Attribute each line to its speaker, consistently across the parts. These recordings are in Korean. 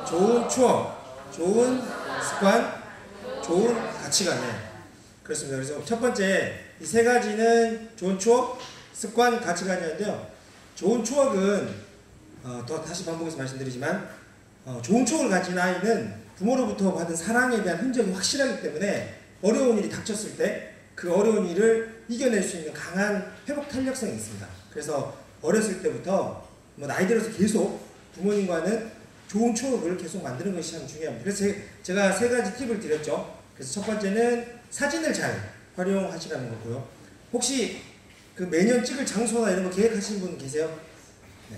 Speaker 1: 좋은 추억, 좋은 습관, 좋은 가치관. 그렇습니다. 그래서 첫 번째 이 세 가지는 좋은 추억, 습관, 가치관이었는데요. 좋은 추억은 더 다시 반복해서 말씀드리지만 좋은 추억을 가진 아이는 부모로부터 받은 사랑에 대한 흔적이 확실하기 때문에 어려운 일이 닥쳤을 때 그 어려운 일을 이겨낼 수 있는 강한 회복 탄력성이 있습니다. 그래서 어렸을 때부터 나이 들어서 계속 부모님과는 좋은 추억을 계속 만드는 것이 참 중요합니다. 그래서 제가 세 가지 팁을 드렸죠. 그래서 첫 번째는 사진을 잘 활용하시라는 거고요. 혹시 그 매년 찍을 장소나 이런 거 계획하시는 분 계세요? 네.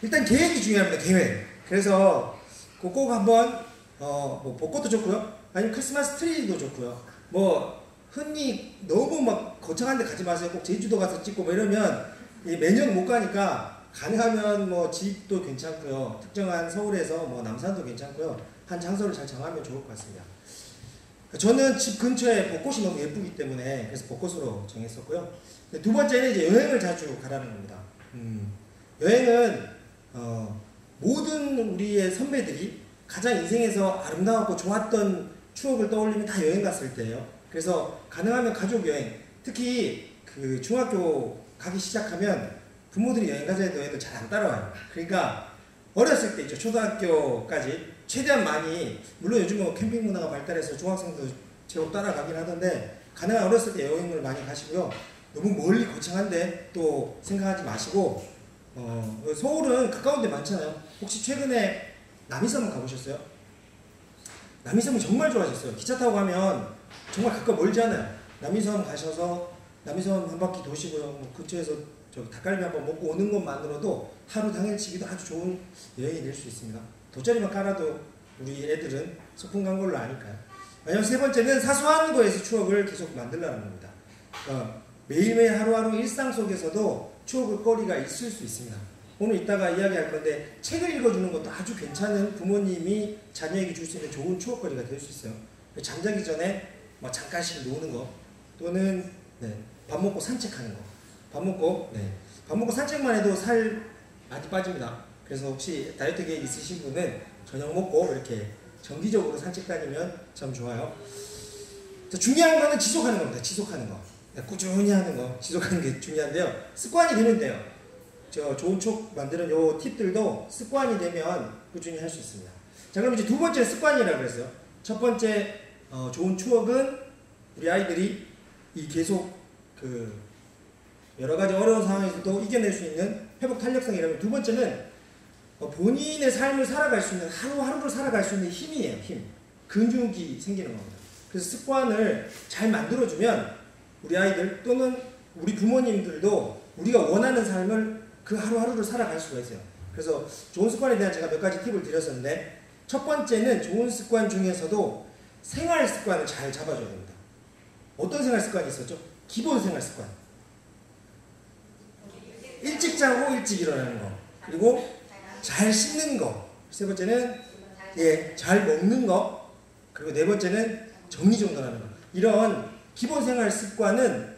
Speaker 1: 일단 계획이 중요합니다. 계획. 그래서 꼭 한번 뭐 벚꽃도 좋고요. 아니면 크리스마스 트리도 좋고요. 뭐 흔히 너무 막 거창한 데 가지 마세요. 꼭 제주도 가서 찍고 뭐 이러면 매년 못 가니까 가능하면 뭐 집도 괜찮고요. 특정한 서울에서 뭐 남산도 괜찮고요. 한 장소를 잘 정하면 좋을 것 같습니다. 저는 집 근처에 벚꽃이 너무 예쁘기 때문에 그래서 벚꽃으로 정했었고요. 두 번째는 이제 여행을 자주 가라는 겁니다. 여행은 모든 우리의 선배들이 가장 인생에서 아름다웠고 좋았던 추억을 떠올리면 다 여행 갔을 때예요. 그래서 가능하면 가족 여행, 특히 그 중학교 가기 시작하면 부모들이 여행 가자 해도 애들 잘 안 따라와요. 그러니까 어렸을 때 있죠. 초등학교까지 최대한 많이, 물론 요즘은 캠핑 문화가 발달해서 중학생도 제법 따라가긴 하던데 가능한 어렸을 때 여행을 많이 가시고요. 너무 멀리 거창한데 또 생각하지 마시고 서울은 가까운 데 많잖아요. 혹시 최근에 남이섬은 가보셨어요? 남이섬은 정말 좋아졌어요. 기차 타고 가면 정말 가까워 멀지 않아요. 남이섬 가셔서 남이섬 한 바퀴 도시고요. 뭐 근처에서 저기 닭갈비 한번 먹고 오는 것만으로도 하루 당일치기도 아주 좋은 여행이 될 수 있습니다. 돗자리만 깔아도 우리 애들은 소풍 간 걸로 아니까요. 왜냐면 세 번째는 사소한 거에서 추억을 계속 만들라는 겁니다. 매일매일 하루하루 일상 속에서도 추억거리가 있을 수 있습니다. 오늘 이따가 이야기할 건데 책을 읽어주는 것도 아주 괜찮은 부모님이 자녀에게 줄 수 있는 좋은 추억거리가 될 수 있어요. 잠자기 전에 뭐 잠깐씩 노는 거 또는 밥 먹고 산책하는 거. 밥 먹고 산책만 해도 살 많이 빠집니다. 그래서 혹시 다이어트 계획 있으신 분은 저녁 먹고 이렇게 정기적으로 산책 다니면 참 좋아요. 중요한 거는 지속하는 겁니다. 지속하는 거. 꾸준히 하는 거. 지속하는 게 중요한데요. 습관이 되면 돼요. 저 좋은 추억 만드는 요 팁들도 습관이 되면 꾸준히 할 수 있습니다. 자, 그럼 이제 두 번째 습관이라고 그랬어요. 첫 번째 좋은 추억은 우리 아이들이 계속 여러 가지 어려운 상황에서도 이겨낼 수 있는 회복 탄력성이라면, 두 번째는 본인의 삶을 살아갈 수 있는, 하루하루를 살아갈 수 있는 힘이에요. 힘. 근육이 생기는 겁니다. 그래서 습관을 잘 만들어주면 우리 아이들 또는 우리 부모님들도 우리가 원하는 삶을 그 하루하루를 살아갈 수가 있어요. 그래서 좋은 습관에 대한 제가 몇 가지 팁을 드렸었는데, 첫 번째는 좋은 습관 중에서도 생활 습관을 잘 잡아줘야 됩니다. 어떤 생활 습관이 있었죠? 기본 생활 습관. 일찍 자고 일찍 일어나는 거. 그리고 잘 씻는 거. 세 번째는 잘 먹는 거. 그리고 네 번째는 정리정돈하는 거. 이런 기본 생활 습관은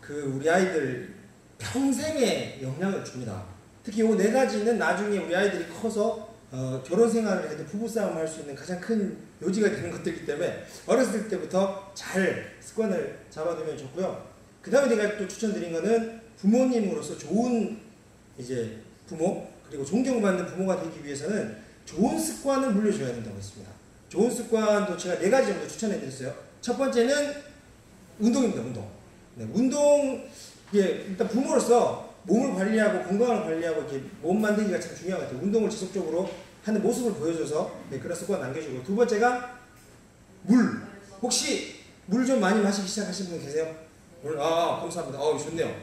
Speaker 1: 우리 아이들 평생에 영향을 줍니다. 특히 이 네 가지는 나중에 우리 아이들이 커서 결혼 생활을 해도 부부싸움 할 수 있는 가장 큰 요지가 되는 것들이기 때문에 어렸을 때부터 잘 습관을 잡아두면 좋고요. 그 다음에 내가 또 추천드린 거는 부모님으로서 좋은 부모, 그리고 존경받는 부모가 되기 위해서는 좋은 습관을 물려줘야 된다고 했습니다. 좋은 습관도 제가 네 가지 정도 추천해드렸어요. 첫 번째는 운동입니다. 운동. 일단 부모로서 몸을 관리하고 건강을 관리하고 이렇게 몸 만들기가 참 중요한 것 같아요. 운동을 지속적으로 하는 모습을 보여줘서 그런 습관 남겨주고, 두 번째가 물. 혹시 물 좀 많이 마시기 시작하신 분 계세요? 감사합니다. 좋네요.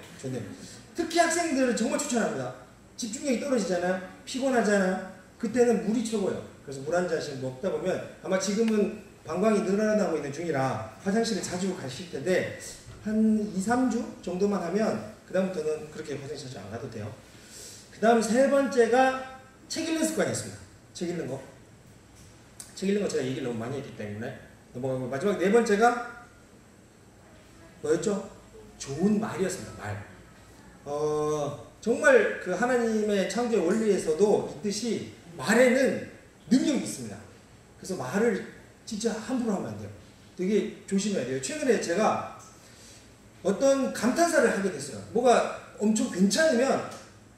Speaker 1: 특히 학생들은 정말 추천합니다. 집중력이 떨어지잖아요. 피곤하잖아요. 그때는 물이 최고예요. 그래서 물 한 잔씩 먹다 보면, 아마 지금은 방광이 늘어나고 있는 중이라 화장실을 자주 가실 텐데 한 2-3주 정도만 하면 그 다음부터는 그렇게 화장실 자주 안 가도 돼요. 그 다음 세 번째가 책 읽는 습관이 있습니다. 책 읽는 거 제가 얘기를 너무 많이 했기 때문에 넘어가고, 마지막 네 번째가 뭐였죠? 좋은 말이었습니다. 말. 정말 하나님의 창조의 원리에서도 있듯이 말에는 능력이 있습니다. 그래서 말을 진짜 함부로 하면 안 돼요. 되게 조심해야 돼요. 최근에 제가 어떤 감탄사를 하게 됐어요. 뭐가 엄청 괜찮으면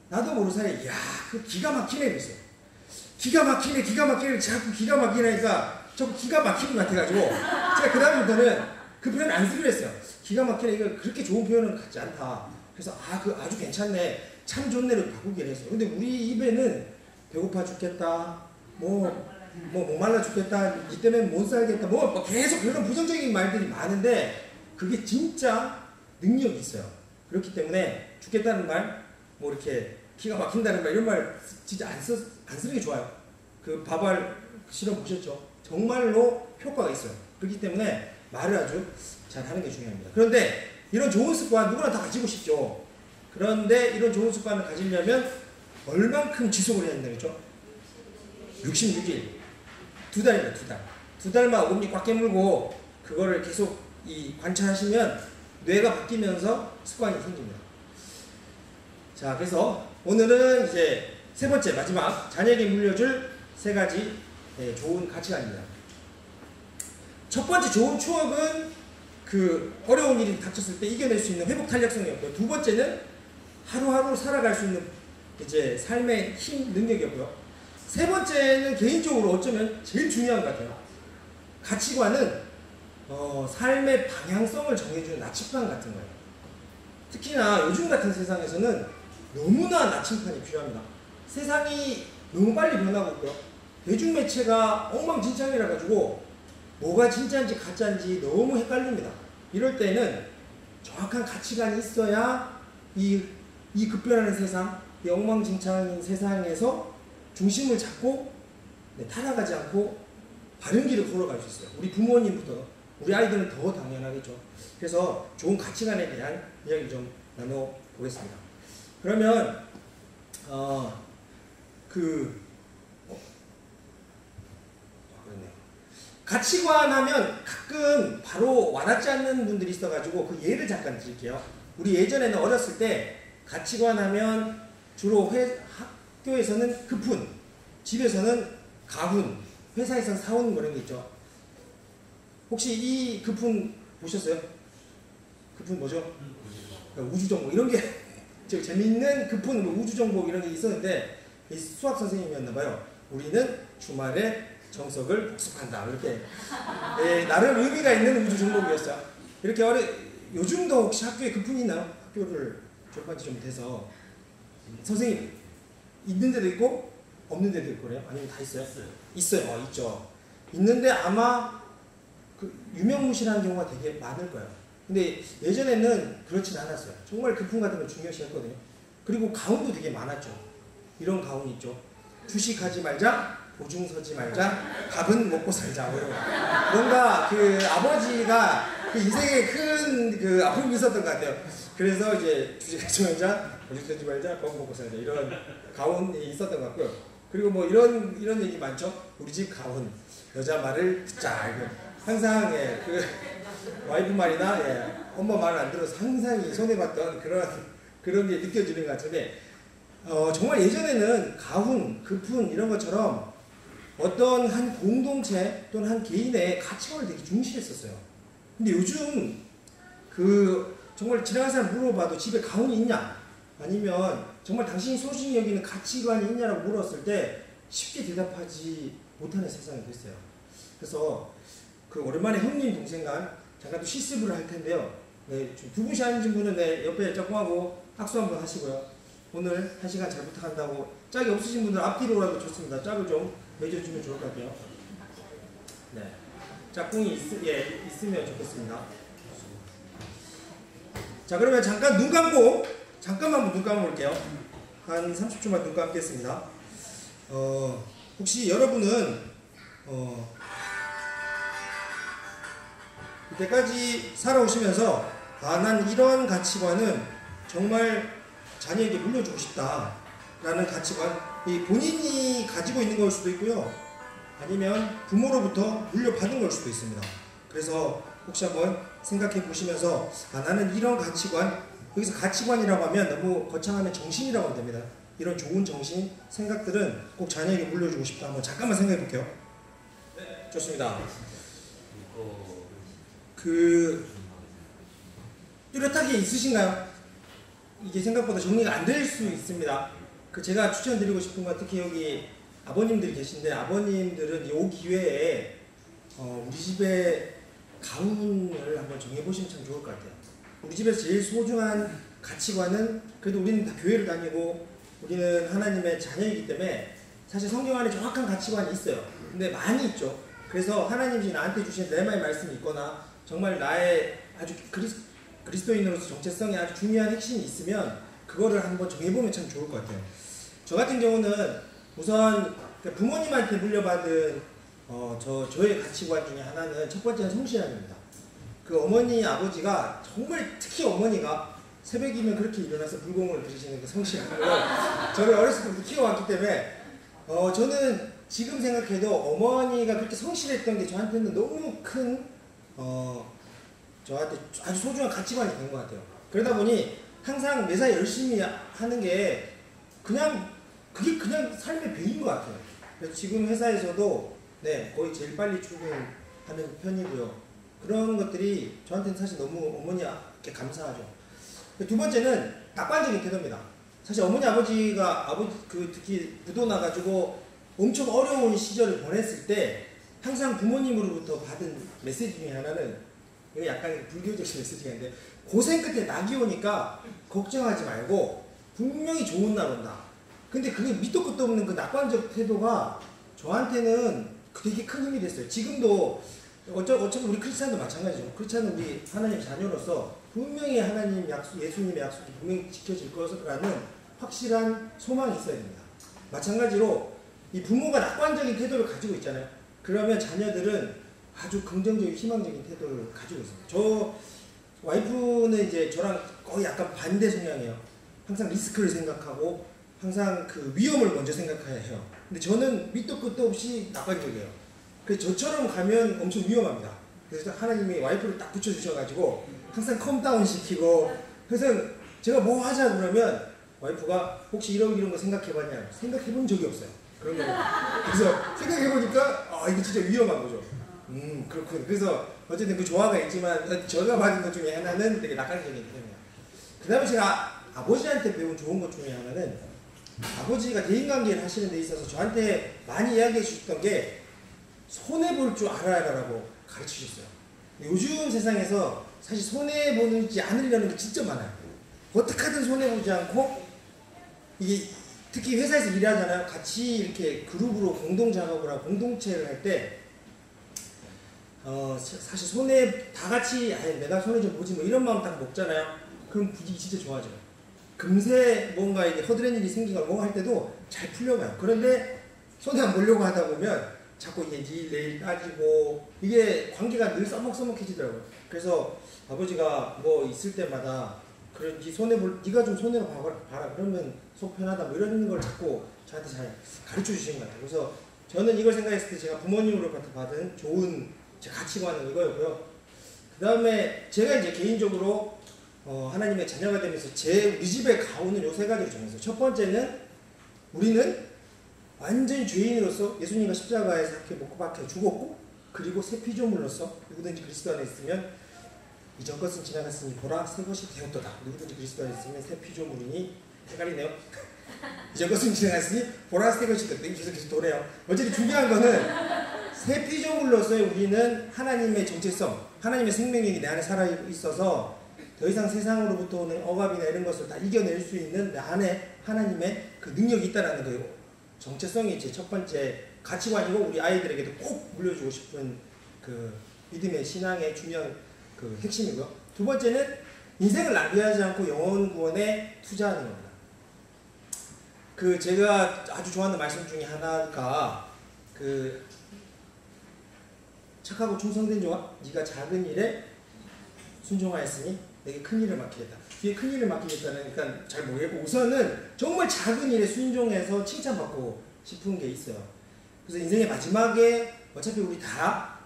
Speaker 1: 나도 모르는 사이에 야, 그 기가 막히네 그랬어요. 기가 막히네 자꾸 기가 막히니까 자꾸 기가 막히는 것 같아가지고 제가 그 다음부터는 그 표현 안 쓰기로 했어요. 기가 막히네 이거 그렇게 좋은 표현은 같지 않다. 그래서 그 아주 괜찮네 참 좋네를 바꾸기로 했어요. 근데 우리 입에는 배고파 죽겠다 뭐 목말라 죽겠다 이 때문에 못 살겠다 뭐 계속 그런 부정적인 말들이 많은데 그게 진짜 능력이 있어요. 그렇기 때문에 죽겠다는 말 뭐 이렇게 기가 막힌다는 말 이런 말 진짜 안 쓰는 게 좋아요. 그 바발 실험 보셨죠? 정말로 효과가 있어요. 그렇기 때문에 말을 아주 잘 하는 게 중요합니다. 그런데 이런 좋은 습관 누구나 다 가지고 싶죠. 그런데 이런 좋은 습관을 가지려면 얼만큼 지속을 해야 된다겠죠? 66일 2달입니다. 2달. 2달만 어금니 꽉 깨물고 그거를 계속 관찰하시면 뇌가 바뀌면서 습관이 생깁니다. 자, 그래서 오늘은 이제 세 번째 마지막 자녀에게 물려줄 3가지 좋은 가치관입니다. 첫 번째 좋은 추억은 그 어려운 일이 닥쳤을 때 이겨낼 수 있는 회복 탄력성이었고요. 두 번째는 하루하루 살아갈 수 있는 이제 삶의 힘 능력이었고요. 세 번째는 개인적으로 어쩌면 제일 중요한 것 같아요. 가치관은 삶의 방향성을 정해주는 나침반 같은 거예요. 특히나 요즘 같은 세상에서는 너무나 나침반이 필요합니다. 세상이 너무 빨리 변하고 있고요. 대중매체가 엉망진창이라 가지고 뭐가 진짜인지 가짜인지 너무 헷갈립니다. 이럴 때는 정확한 가치관이 있어야 이 급변하는 세상, 이 엉망진창인 세상에서 중심을 잡고 타락하지 않고 바른 길을 걸어갈 수 있어요. 우리 부모님부터 우리 아이들은 더 당연하겠죠. 그래서 좋은 가치관에 대한 이야기를 좀 나눠보겠습니다. 그러면 그렇네요. 가치관 하면 가끔 바로 와닿지 않는 분들이 있어가지고 그 예를 잠깐 드릴게요. 우리 예전에는 어렸을 때 가치관 하면 주로 학교에서는 급훈, 집에서는 가훈, 회사에서는 사훈 그런 게 있죠. 혹시 이 급훈 보셨어요? 급훈 뭐죠? 우주정복 이런 게 재밌는 급훈 우주정복 이런 게 있었는데 수학 선생님이었나봐요. 우리는 주말에 정석을 복습한다 이렇게 나름 의미가 있는 우주정복이었어요. 이렇게 요즘도 혹시 학교에 급훈이 있나요? 학교를 졸업한 지 좀 돼서 선생님 있는 데도 있고 없는 데도 있고 그래요? 아니면 다 있어요? 있어요. 있죠. 있는데 아마 그 유명무실한 경우가 되게 많을 거예요. 근데 예전에는 그렇진 않았어요. 정말 급훈 같은 걸 중요시 했거든요. 그리고 가훈도 되게 많았죠. 이런 가훈 있죠. 주식하지 말자, 보증 서지 말자, 밥은 먹고 살자. 뭔가 그 아버지가 그 인생에 큰 그 아픔이 있었던 것 같아요. 그래서 이제 주식하지 말자, 보증 서지 말자, 밥 먹고 살자. 이런 가훈이 있었던 것 같고요. 그리고 뭐 이런 얘기 많죠. 우리 집 가훈, 여자 말을 듣자. 항상 그 와이프 말이나 엄마 말을 안 들어서 항상 손해봤던 그런 게 느껴지는 것 같은데 정말 예전에는 가훈, 급훈 이런 것처럼 어떤 한 공동체 또는 한 개인의 가치관을 되게 중시했었어요. 근데 요즘 정말 지나가는 사람 물어봐도 집에 가훈이 있냐 아니면 정말 당신이 소중히 여기는 가치관이 있냐라고 물었을 때 쉽게 대답하지 못하는 세상이 됐어요. 그래서 그 오랜만에 형님 동생간 잠깐 또 실습을 할 텐데요. 두 분씩 앉은 분은 옆에 짝꿍하고 악수 한번 하시고요. 오늘 1시간 잘 부탁한다고 짝이 없으신 분들 앞뒤로라도 좋습니다. 짝을 좀 맺어주면 좋을 것 같아요. 네, 짝꿍이 있으면 좋겠습니다. 자, 그러면 잠깐 눈 감고 잠깐만 눈 감아볼게요. 한 30초만 눈 감겠습니다. 혹시 여러분은 이때까지 살아오시면서 난 이런 가치관은 정말 자녀에게 물려주고 싶다 라는 가치관, 본인이 가지고 있는 걸 수도 있고요, 아니면 부모로부터 물려받은 걸 수도 있습니다. 그래서 혹시 한번 생각해 보시면서 나는 이런 가치관, 여기서 가치관이라고 하면 너무 거창하면 정신이라고 하면 됩니다. 이런 좋은 정신, 생각들은 꼭 자녀에게 물려주고 싶다. 한번 잠깐만 생각해 볼게요. 네, 좋습니다. 뚜렷하게 있으신가요? 이게 생각보다 정리가 안 될 수 있습니다. 제가 추천드리고 싶은 건 특히 여기 아버님들이 계신데 아버님들은 이 기회에 우리 집에 가훈을 한번 정해보시면 참 좋을 것 같아요. 우리 집에서 제일 소중한 가치관은 그래도 우리는 다 교회를 다니고 우리는 하나님의 자녀이기 때문에 사실 성경 안에 정확한 가치관이 있어요. 근데 많이 있죠. 그래서 하나님이 나한테 주신 레마의 말씀이 있거나 정말 나의 아주 그리스도인으로서 정체성에 아주 중요한 핵심이 있으면 그거를 한번 정해보면 참 좋을 것 같아요. 저 같은 경우는 우선 부모님한테 물려받은 저의 가치관 중에 하나는 첫 번째는 성실함입니다. 어머니 아버지가 정말 특히 어머니가 새벽이면 그렇게 일어나서 불공을 들이시는 그 성실함을 저를 어렸을 때부터 키워왔기 때문에 저는 지금 생각해도 어머니가 그렇게 성실했던 게 저한테는 너무 큰 저한테 아주 소중한 가치관이 된 것 같아요. 그러다 보니 항상 매사 열심히 하는 게 그게 그냥 삶의 배인 것 같아요. 그래서 지금 회사에서도 거의 제일 빨리 출근하는 편이고요. 그런 것들이 저한테는 사실 너무 어머니께 감사하죠. 두 번째는 낙관적인 태도입니다. 사실 어머니 아버지가 특히 부도 나가지고 엄청 어려운 시절을 보냈을 때 항상 부모님으로부터 받은 메시지 중에 하나는 이거 약간 불교적 메시지가 있는데 고생 끝에 낙이 오니까 걱정하지 말고 분명히 좋은 날 온다. 근데 그게 밑도 끝도 없는 그 낙관적 태도가 저한테는 되게 큰 힘이 됐어요. 지금도 어차피 우리 크리스찬도 마찬가지죠. 크리스찬은 우리 하나님 자녀로서 분명히 하나님 약속, 예수님의 약속이 분명히 지켜질 것이라는 확실한 소망이 있어야 됩니다. 마찬가지로 이 부모가 낙관적인 태도를 가지고 있잖아요. 그러면 자녀들은 아주 긍정적인 희망적인 태도를 가지고 있습니다. 저 와이프는 이제 저랑 거의 약간 반대 성향이에요. 항상 리스크를 생각하고 항상 그 위험을 먼저 생각해야 해요. 근데 저는 밑도 끝도 없이 낙관적이에요. 그래서 저처럼 가면 엄청 위험합니다. 그래서 하나님이 와이프를 딱 붙여주셔가지고 항상 컴다운 시키고 그래서 제가 뭐 하자 그러면 와이프가 혹시 이런 거 생각해봤냐? 생각해본 적이 없어요. 그런 거. 그래서 생각해보니까 이거 진짜 위험한 거죠. 그렇군. 그래서 어쨌든 그 조화가 있지만 제가 받은 것 중에 하나는 되게 낙관적인 태도입니다. 그 다음에 제가 아버지한테 배운 좋은 것 중에 하나는 아버지가 대인관계를 하시는 데 있어서 저한테 많이 이야기해 주셨던 게 손해볼 줄 알아라라고 가르치셨어요. 요즘 세상에서 사실 손해보지 않으려는 게 진짜 많아요. 어떻게 하든 손해보지 않고 이게 특히 회사에서 일하잖아요. 같이 이렇게 그룹으로 공동 작업을 하고 공동체를 할 때 사실 손해 다 같이 내가 손해 좀 보지 뭐 이런 마음 딱 먹잖아요. 그럼 분위기 진짜 좋아져요. 금세 뭔가 이게 허드렛 일이 생기거나 뭔가 할 때도 잘 풀려가요. 그런데 손해 안 보려고 하다 보면 자꾸 이게 내일 따지고 이게 관계가 늘 써먹써먹해지더라고요. 그래서 아버지가 뭐 있을 때마다 그런 네가 좀 손해를 봐라 그러면 속 편하다 뭐 이런 걸 자꾸 저한테 잘 가르쳐 주신 것 같아요. 그래서 저는 이걸 생각했을 때 제가 부모님으로부터 받은 좋은 제 가치관은 이거였고요. 그 다음에 제가 이제 개인적으로 하나님의 자녀가 되면서 우리 집의 가훈은 요 세 가지로 정했어요. 첫 번째는 우리는 완전히 죄인으로서 예수님과 십자가에서 이렇게 못 박혀 죽었고 그리고 새 피조물로서 누구든지 그리스도 안에 있으면 이전 것은 지나갔으니 보라 새 것이 되었도다. 누구든지 그리스도 안에 있으면 새 피조물이니 헷갈리네요. 이전 것은 지나갔으니 보라 새 것이 되었다. 계속 도네요. 어쨌든 중요한 거는 새 피조물로서의 우리는 하나님의 정체성, 하나님의 생명력이 내 안에 살아있어서 더 이상 세상으로부터 오는 억압이나 이런 것을 다 이겨낼 수 있는 내 안에 하나님의 그 능력이 있다는 거예요. 정체성이 제 첫 번째 가치관이고 우리 아이들에게도 꼭 물려주고 싶은 그 믿음의 신앙의 중요한 그 핵심이고요. 두 번째는 인생을 낭비하지 않고 영혼 구원에 투자하는 겁니다. 제가 아주 좋아하는 말씀 중에 하나가 착하고 충성된 자와 네가 작은 일에 순종하였으니 내게 큰 일을 맡기겠다. 뒤에 큰 일을 맡기겠다는 잘 모르겠고 우선은 정말 작은 일에 순종해서 칭찬받고 싶은 게 있어요. 그래서 인생의 마지막에 어차피 우리 다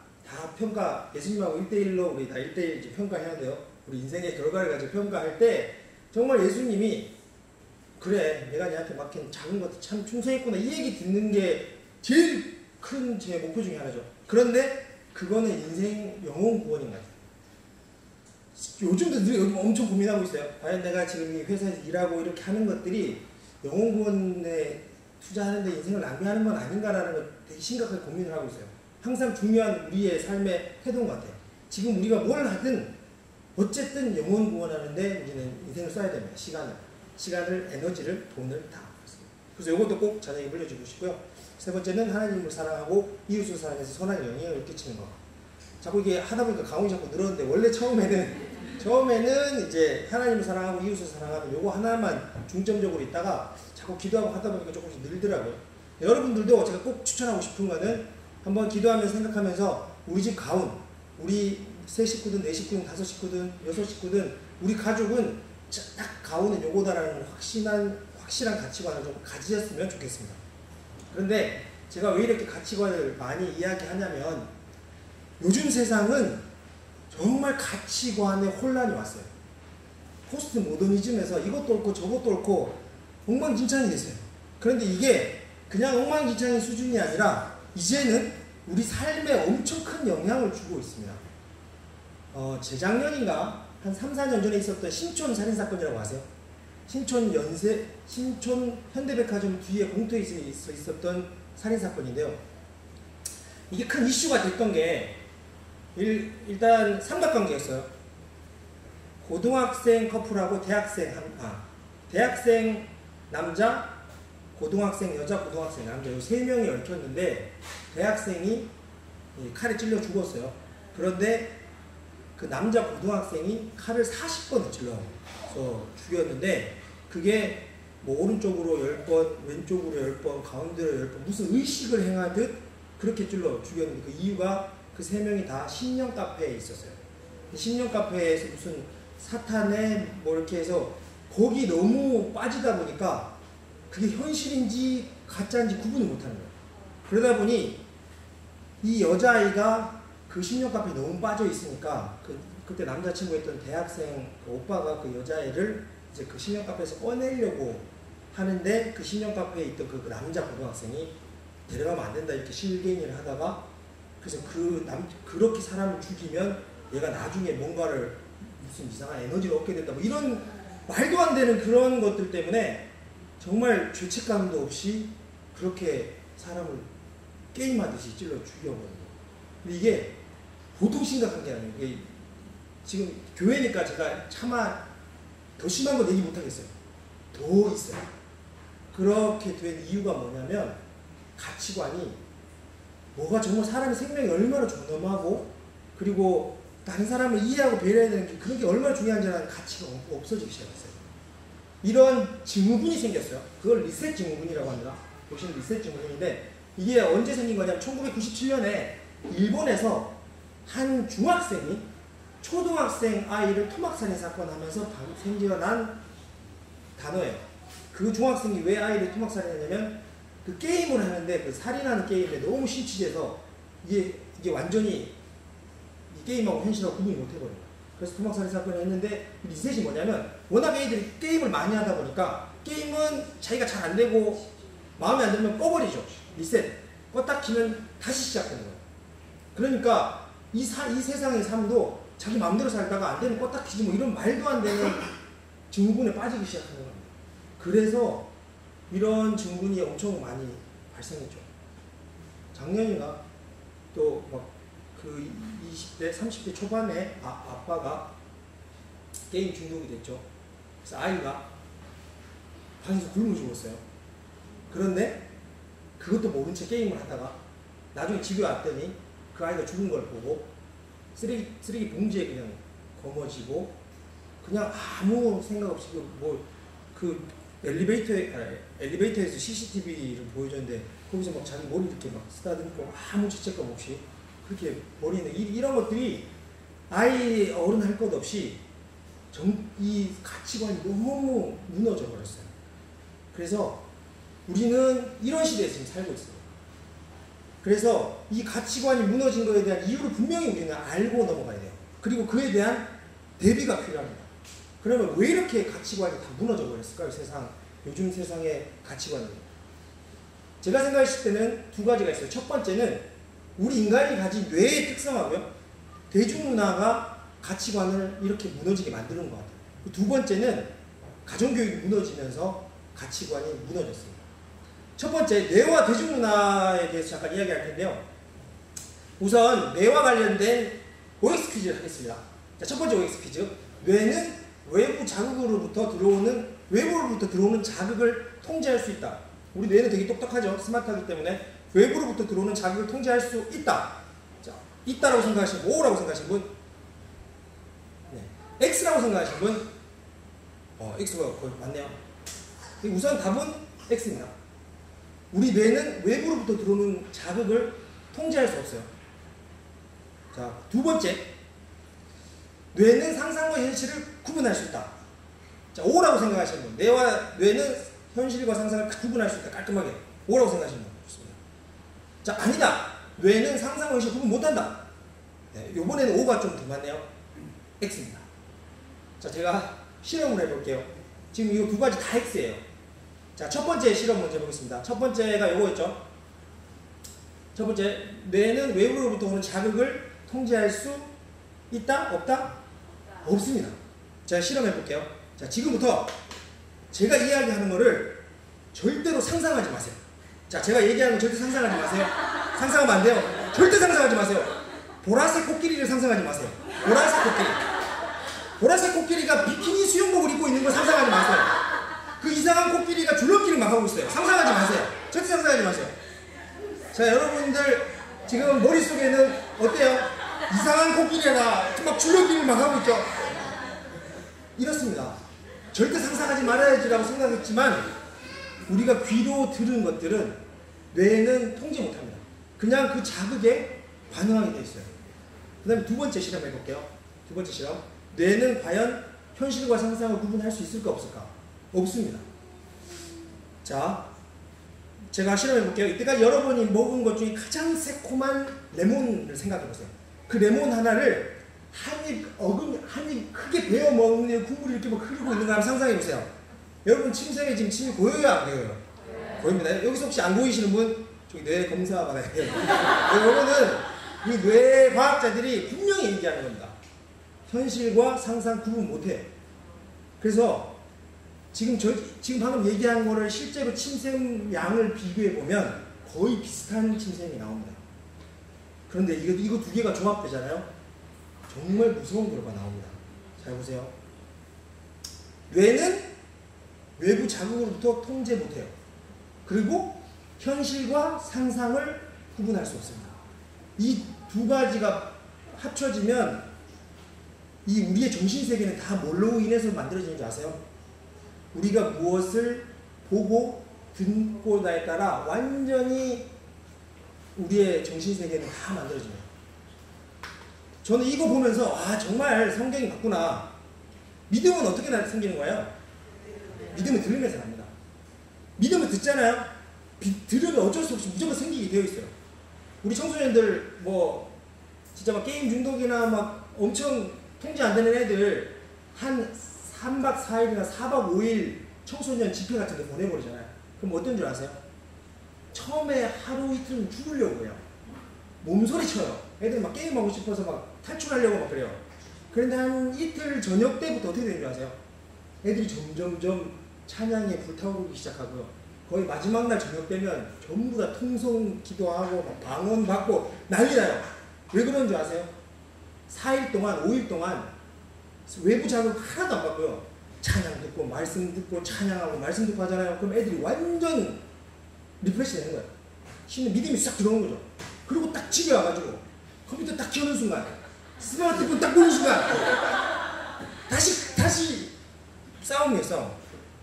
Speaker 1: 평가 예수님하고 1대1로 우리 다 1대1 이제 평가해야 돼요. 우리 인생의 결과를 가지고 평가할 때 정말 예수님이 그래 내가 얘한테 맡긴 작은 것도 참 충성했구나 이 얘기 듣는 게 제일 큰 제 목표 중에 하나죠. 그런데 그거는 인생 영혼 구원인 것 같아요. 요즘도 요즘 엄청 고민하고 있어요. 과연 내가 지금 이 회사에서 일하고 이렇게 하는 것들이 영혼 구원에 투자하는데 인생을 낭비하는 건 아닌가라는 걸 되게 심각하게 고민을 하고 있어요. 항상 중요한 우리의 삶의 태도인 것 같아요. 지금 우리가 뭘 하든 어쨌든 영혼 구원하는데 우리는 인생을 써야 됩니다. 시간을, 에너지를, 돈을 다. 그래서 이것도 꼭 자녀에게 물려주고 싶고요. 세 번째는 하나님을 사랑하고 이웃을 사랑해서 선한 영향을 끼치는 것. 자꾸 이게 하다 보니까 강원이 자꾸 늘었는데 원래 처음에는 이제 하나님을 사랑하고 이웃을 사랑하는 요거 하나만 중점적으로 있다가 자꾸 기도하고 하다 보니까 조금씩 늘더라고요. 여러분들도 제가 꼭 추천하고 싶은 거는 한번 기도하면서 생각하면서 우리 집 가운, 우리 세 식구든 네 식구든 다섯 식구든 여섯 식구든 우리 가족은 딱 가운은 요거다라는 확실한 가치관을 좀 가지셨으면 좋겠습니다. 그런데 제가 왜 이렇게 가치관을 많이 이야기하냐면 요즘 세상은 정말 가치관에 혼란이 왔어요. 포스트 모더니즘에서 이것도 옳고 저것도 옳고 엉망진창이 됐어요. 그런데 이게 그냥 엉망진창의 수준이 아니라 이제는 우리 삶에 엄청 큰 영향을 주고 있습니다. 재작년인가 한 3, 4년 전에 있었던 신촌 살인사건이라고 아세요? 신촌 현대백화점 뒤에 공터에 있었던 살인사건인데요. 이게 큰 이슈가 됐던 게 일단 삼각관계였어요. 고등학생 커플하고 대학생 남자, 고등학생 여자, 고등학생 남자 이 세 명이 얽혔는데 대학생이 칼에 찔려 죽었어요. 그런데 그 남자 고등학생이 칼을 40번을 찔러서 죽였는데 그게 뭐 오른쪽으로 10번, 왼쪽으로 10번, 가운데로 10번 무슨 의식을 행하듯 그렇게 찔러 죽였는데 그 이유가 그 세 명이 다 신령 카페에 있었어요. 신령 카페에서 무슨 사탄에 뭐 이렇게 해서 거기 너무 빠지다 보니까 그게 현실인지 가짜인지 구분을 못하는 거예요. 그러다 보니 이 여자아이가 그 신령 카페에 너무 빠져 있으니까 그때 남자친구였던 대학생 그 오빠가 그 여자애를 이제 그 신령 카페에서 꺼내려고 하는데 그 신령 카페에 있던 그 남자 고등학생이 데려가면 안 된다 이렇게 실갱이를 하다가 그래서 그렇게 사람을 죽이면 얘가 나중에 뭔가를 무슨 이상한 에너지를 얻게 된다 뭐 이런 말도 안 되는 그런 것들 때문에 정말 죄책감도 없이 그렇게 사람을 게임하듯이 찔러 죽여버려요. 근데 이게 보통 심각한 게 아니에요. 이게 지금 교회니까 제가 차마 더 심한 건 얘기 못하겠어요. 더 있어요. 그렇게 된 이유가 뭐냐면 가치관이 뭐가 정말 사람의 생명이 얼마나 존엄하고 그리고 다른 사람을 이해하고 배려해야 되는 게 그런 게 얼마나 중요한지라는 가치가 없어지기 시작했어요. 이런 증후군이 생겼어요. 그걸 리셋 증후군이라고 합니다. 보시는 리셋 증후군인데 이게 언제 생긴 거냐면 1997년에 일본에서 한 중학생이 초등학생 아이를 토막살인 사건 하면서 생겨난 단어예요. 그 중학생이 왜 아이를 토막살인했냐면 그 게임을 하는데 그 살인하는 게임에 너무 심취돼서 이게 완전히 이 게임하고 현실하고 구분이 못 해버려요. 그래서 토막살인 사건을 했는데 리셋이 뭐냐면 워낙 애들이 게임을 많이 하다 보니까 게임은 자기가 잘 안 되고 마음에 안 들면 꺼버리죠. 리셋. 껐다 키면 다시 시작하는 거예요. 그러니까 이 세상의 삶도 자기 마음대로 살다가 안 되면 껐다 키지 뭐 이런 말도 안 되는 증후군에 빠지기 시작하는 겁니다. 그래서 이런 증후군이 엄청 많이 발생했죠. 작년인가 또 막 그 20대, 30대 초반에 아빠가 게임 중독이 됐죠. 그래서 아이가 방에서 굶어 죽었어요. 그런데 그것도 모른 채 게임을 하다가 나중에 집에 왔더니 그 아이가 죽은 걸 보고 쓰레기 봉지에 그냥 거머쥐고 그냥 아무 생각 없이 엘리베이터에서 CCTV를 보여줬는데 거기서 막 자기 머리 이렇게 막 쓰다듬고 아무 죄책감 없이 그렇게 버리는 이런 것들이 아이 어른 할 것 없이 이 가치관이 너무 무너져 버렸어요. 그래서 우리는 이런 시대에 지금 살고 있어요. 그래서 이 가치관이 무너진 것에 대한 이유를 분명히 우리는 알고 넘어가야 돼요. 그리고 그에 대한 대비가 필요합니다. 그러면 왜 이렇게 가치관이 다 무너져 버렸을까요? 세상 요즘 세상의 가치관입니다. 제가 생각했을 때는 두 가지가 있어요. 첫 번째는 우리 인간이 가진 뇌의 특성하고요. 대중문화가 가치관을 이렇게 무너지게 만드는 것 같아요. 두 번째는 가정교육이 무너지면서 가치관이 무너졌습니다. 첫 번째, 뇌와 대중문화에 대해서 잠깐 이야기할 텐데요. 우선 뇌와 관련된 OX 퀴즈를 하겠습니다. 자, 첫 번째 OX 퀴즈. 뇌는 외부로부터 들어오는 자극을 통제할 수 있다. 우리 뇌는 되게 똑똑하죠. 스마트하기 때문에 외부로부터 들어오는 자극을 통제할 수 있다. 자, 있다라고 생각하시는 분, O라고 생각하시는 분, 네. X라고 생각하시는 분, X가 거의 맞네요. 우선 답은 X입니다. 우리 뇌는 외부로부터 들어오는 자극을 통제할 수 없어요. 자, 두 번째, 뇌는 상상과 현실을 구분할 수 있다. 자, O라고 생각하시는 분, 뇌는 현실과 상상을 구분할 수 있다. 깔끔하게 O라고 생각하시는 분 좋습니다. 자, 아니다. 뇌는 상상과 현실을 구분 못한다. 네, 이번에는 O가 좀 더 많네요. X입니다. 자, 제가 실험을 해볼게요. 지금 이거 두 가지 다 X예요. 자, 첫 번째 실험 먼저 해보겠습니다. 첫 번째가 이거였죠. 첫 번째, 뇌는 외부로부터 오는 자극을 통제할 수 있다? 없다? 없습니다. 자, 실험해볼게요. 자, 지금부터 제가 이야기하는 거를 절대로 상상하지 마세요. 자, 제가 얘기하는 거 절대 상상하지 마세요. 상상하면 안 돼요. 절대 상상하지 마세요. 보라색 코끼리를 상상하지 마세요. 보라색 코끼리. 보라색 코끼리가 비키니 수영복을 입고 있는 걸 상상하지 마세요. 그 이상한 코끼리가 줄넘기를 막 하고 있어요. 상상하지 마세요. 절대 상상하지 마세요. 자, 여러분들 지금 머릿속에는 어때요? 이상한 코끼리가 막 줄넘기를 막 하고 있죠? 이렇습니다. 절대 상상하지 말아야지라고 생각했지만 우리가 귀로 들은 것들은 뇌는 통제 못합니다. 그냥 그 자극에 반응하게 되어 있어요. 그 다음에 두 번째 실험 해볼게요. 두 번째 실험. 뇌는 과연 현실과 상상을 구분할 수 있을까 없을까? 없습니다. 자, 제가 실험해볼게요. 이때까지 여러분이 먹은 것 중에 가장 새콤한 레몬을 생각해보세요. 그 레몬 하나를 한 입 크게 베어 먹는 국물이 이렇게 막 흐르고 있는 거 한번 상상해보세요. 여러분 침샘에 지금 침이 고여요, 안 고여요? 보입니다. 여기서 혹시 안 보이시는 분, 저기 뇌 검사 받아야 돼요. 이거는 이 뇌 과학자들이 분명히 얘기하는 겁니다. 현실과 상상 구분 못해요. 그래서 지금 방금 얘기한 거를 실제로 침샘 양을 비교해 보면 거의 비슷한 침샘이 나옵니다. 그런데 이거 두 개가 조합되잖아요. 정말 무서운 결과가 나옵니다. 잘 보세요. 뇌는 외부 자극으로부터 통제 못해요. 그리고 현실과 상상을 구분할 수 없습니다. 이 두 가지가 합쳐지면 이 우리의 정신세계는 다 뭘로 인해서 만들어지는지 아세요? 우리가 무엇을 보고 듣고나에 따라 완전히 우리의 정신세계는 다 만들어집니다. 저는 이거 보면서 정말 성경이 맞구나. 믿음은 어떻게 생기는 거예요? 믿음은 들으면서 납니다. 믿음은 듣잖아요. 들으면 어쩔 수 없이 무조건 생기게 되어 있어요. 우리 청소년들 진짜 막 게임 중독이나 막 엄청 통제 안 되는 애들 한 3박 4일이나 4박 5일 청소년 집회 같은 데 보내버리잖아요. 그럼 어떤 줄 아세요? 처음에 하루 이틀은 죽으려고 해요. 몸소리 쳐요. 애들 막 게임하고 싶어서 막 탈출하려고 막 그래요. 그런데 한 이틀 저녁 때부터 어떻게 되는 줄 아세요? 애들이 점점점 찬양에 불타오르기 시작하고요. 거의 마지막 날 저녁 되면 전부 다 통성 기도하고 막 방언 받고 난리 나요. 왜 그런 줄 아세요? 4일 동안 5일 동안 외부 자극 하나도 안 받고요. 찬양 듣고 말씀 듣고 찬양하고 말씀 듣고 하잖아요. 그럼 애들이 완전 리프레시 되는 거예요. 신의 믿음이 싹 들어오는 거죠. 그리고 딱 집에 와가지고 컴퓨터 딱 켜는 순간, 스마트폰 딱 보는 순간 다시 싸움이에요. 싸움.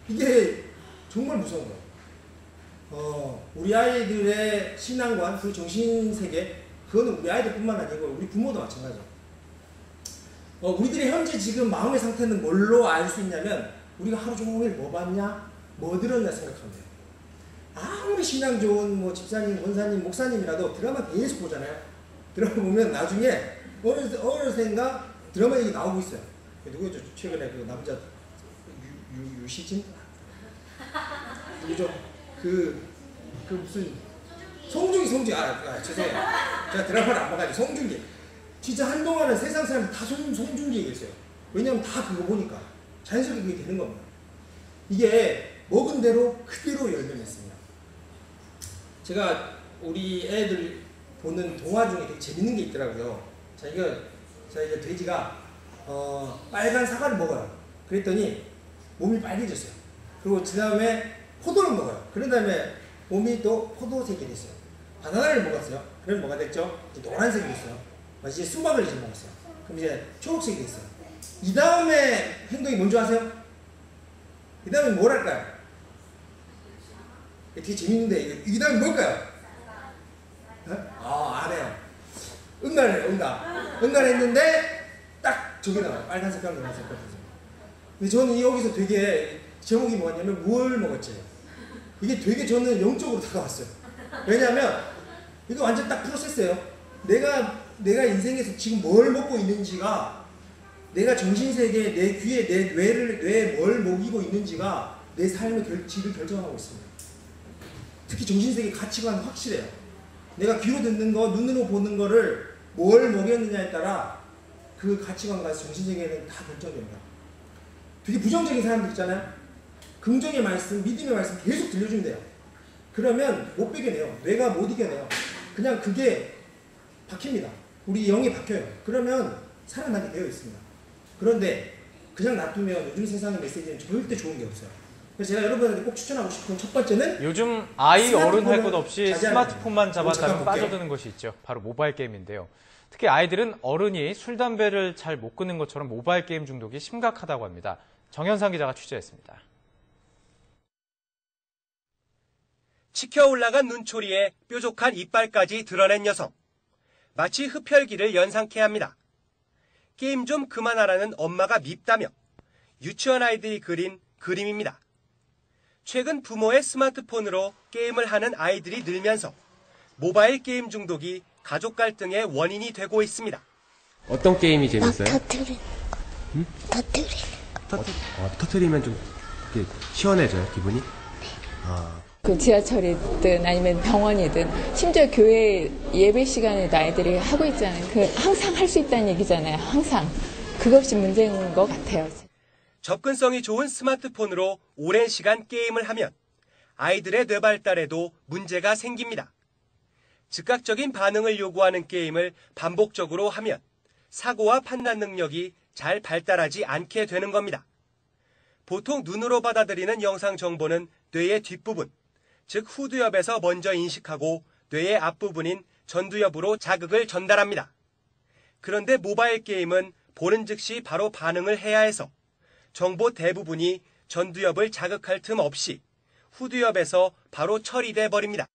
Speaker 1: 이게 정말 무서운 거예요. 우리 아이들의 신앙관, 그 정신세계, 그거는 우리 아이들뿐만 아니고 우리 부모도 마찬가지죠. 우리들의 현재 지금 마음의 상태는 뭘로 알 수 있냐면 우리가 하루 종일 뭐 봤냐, 뭐 들었냐 생각하면 돼요. 아무리 신앙 좋은 집사님, 권사님, 목사님이라도 드라마 계속 보잖아요. 드라마 보면 나중에 어느샌가 드라마 얘기 나오고 있어요. 누구죠? 최근에 그 남자 유시진? 이죠? 그 무슨 송중기 죄송해요. 제가 드라마를 안 봐가지고 송중기. 진짜 한동안은 세상 사람들 다 송중기 얘기했어요. 왜냐면 다 그거 보니까 자연스럽게 그게 되는 겁니다. 이게 먹은 대로 그대로 열변했습니다. 제가 우리 애들 보는 동화 중에 되게 재밌는 게 있더라고요. 이게 돼지가 빨간 사과를 먹어요. 그랬더니 몸이 빨개졌어요. 그리고 그 다음에 포도를 먹어요. 그런 다음에 몸이 또 포도색이 됐어요. 바나나를 먹었어요. 그럼 뭐가 됐죠? 이제 노란색이 됐어요. 이제 수박을 이제 먹었어요. 그럼 이제 초록색이 됐어요. 이 다음에 행동이 뭔지 아세요? 이 다음에 뭘 할까요? 되게 재밌는데 이 다음에 뭘까요? 안 해요. 응가했는데 딱 저기 나와요. 빨간 색깔, 노란 색깔. 근데 저는 여기서 되게 제목이 뭐냐면 뭘 먹었지? 이게 되게 저는 영적으로 다가왔어요. 왜냐하면 이거 완전 딱 프로세스예요. 내가 인생에서 지금 뭘 먹고 있는지가, 내가 정신세계, 내 귀에, 내 뇌에 뭘 먹이고 있는지가 내 삶의 질을 결정하고 있습니다. 특히 정신세계 가치관은 확실해요. 내가 귀로 듣는 거, 눈으로 보는 거를 뭘 먹였느냐에 따라 그 가치관과 정신세계는 다 결정됩니다. 되게 부정적인 사람들 있잖아요. 긍정의 말씀, 믿음의 말씀 계속 들려주면 돼요. 그러면 못 배겨내요. 뇌가 못 이겨내요. 그냥 그게 박힙니다. 우리 영이 박혀요. 그러면 살아나게 되어 있습니다. 그런데 그냥 놔두면 요즘 세상의 메시지는 절대 좋은 게 없어요. 그래서 제가 여러분한테 꼭 추천하고 싶은 첫 번째는
Speaker 2: 요즘 아이 어른 할 것 없이 스마트폰만 잡았다면 빠져드는 것이 있죠. 바로 모바일 게임인데요. 특히 아이들은 어른이 술, 담배를 잘 못 끊는 것처럼 모바일 게임 중독이 심각하다고 합니다. 정현상 기자가 취재했습니다.
Speaker 3: 치켜 올라간 눈초리에 뾰족한 이빨까지 드러낸 여성. 마치 흡혈귀를 연상케 합니다. 게임 좀 그만하라는 엄마가 밉다며 유치원 아이들이 그린 그림입니다. 최근 부모의 스마트폰으로 게임을 하는 아이들이 늘면서 모바일 게임 중독이 가족 갈등의 원인이 되고 있습니다.
Speaker 4: 어떤 게임이 재밌어요?
Speaker 5: 터트리.
Speaker 4: 응?
Speaker 5: 터트리.
Speaker 4: 터트리면 좀 시원해져요, 기분이? 네.
Speaker 5: 그 지하철이든 아니면 병원이든 심지어 교회 예배 시간에도 아이들이 하고 있잖아요. 항상 할 수 있다는 얘기잖아요. 항상. 그것이 문제인 것 같아요.
Speaker 3: 접근성이 좋은 스마트폰으로 오랜 시간 게임을 하면 아이들의 뇌 발달에도 문제가 생깁니다. 즉각적인 반응을 요구하는 게임을 반복적으로 하면 사고와 판단 능력이 잘 발달하지 않게 되는 겁니다. 보통 눈으로 받아들이는 영상 정보는 뇌의 뒷부분, 즉 후두엽에서 먼저 인식하고 뇌의 앞부분인 전두엽으로 자극을 전달합니다. 그런데 모바일 게임은 보는 즉시 바로 반응을 해야 해서 정보 대부분이 전두엽을 자극할 틈 없이 후두엽에서 바로 처리돼 버립니다.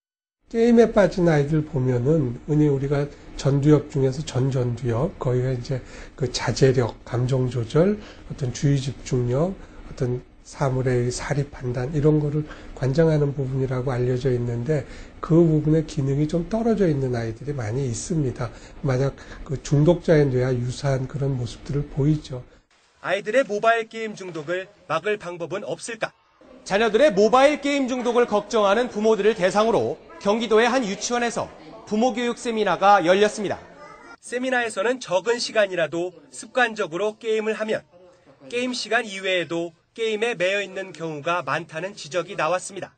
Speaker 6: 게임에 빠진 아이들 보면은 흔히 우리가 전두엽 중에서 전두엽, 거기가 이제 그 자제력, 감정 조절, 어떤 주의 집중력, 어떤 사물의 사리 판단 이런 거를 관장하는 부분이라고 알려져 있는데 그 부분의 기능이 좀 떨어져 있는 아이들이 많이 있습니다. 만약 그 중독자의 뇌와 유사한 그런 모습들을 보이죠.
Speaker 3: 아이들의 모바일 게임 중독을 막을 방법은 없을까?
Speaker 7: 자녀들의 모바일 게임 중독을 걱정하는 부모들을 대상으로 경기도의 한 유치원에서 부모 교육 세미나가 열렸습니다.
Speaker 3: 세미나에서는 적은 시간이라도 습관적으로 게임을 하면 게임 시간 이외에도 게임에 매여 있는 경우가 많다는 지적이 나왔습니다.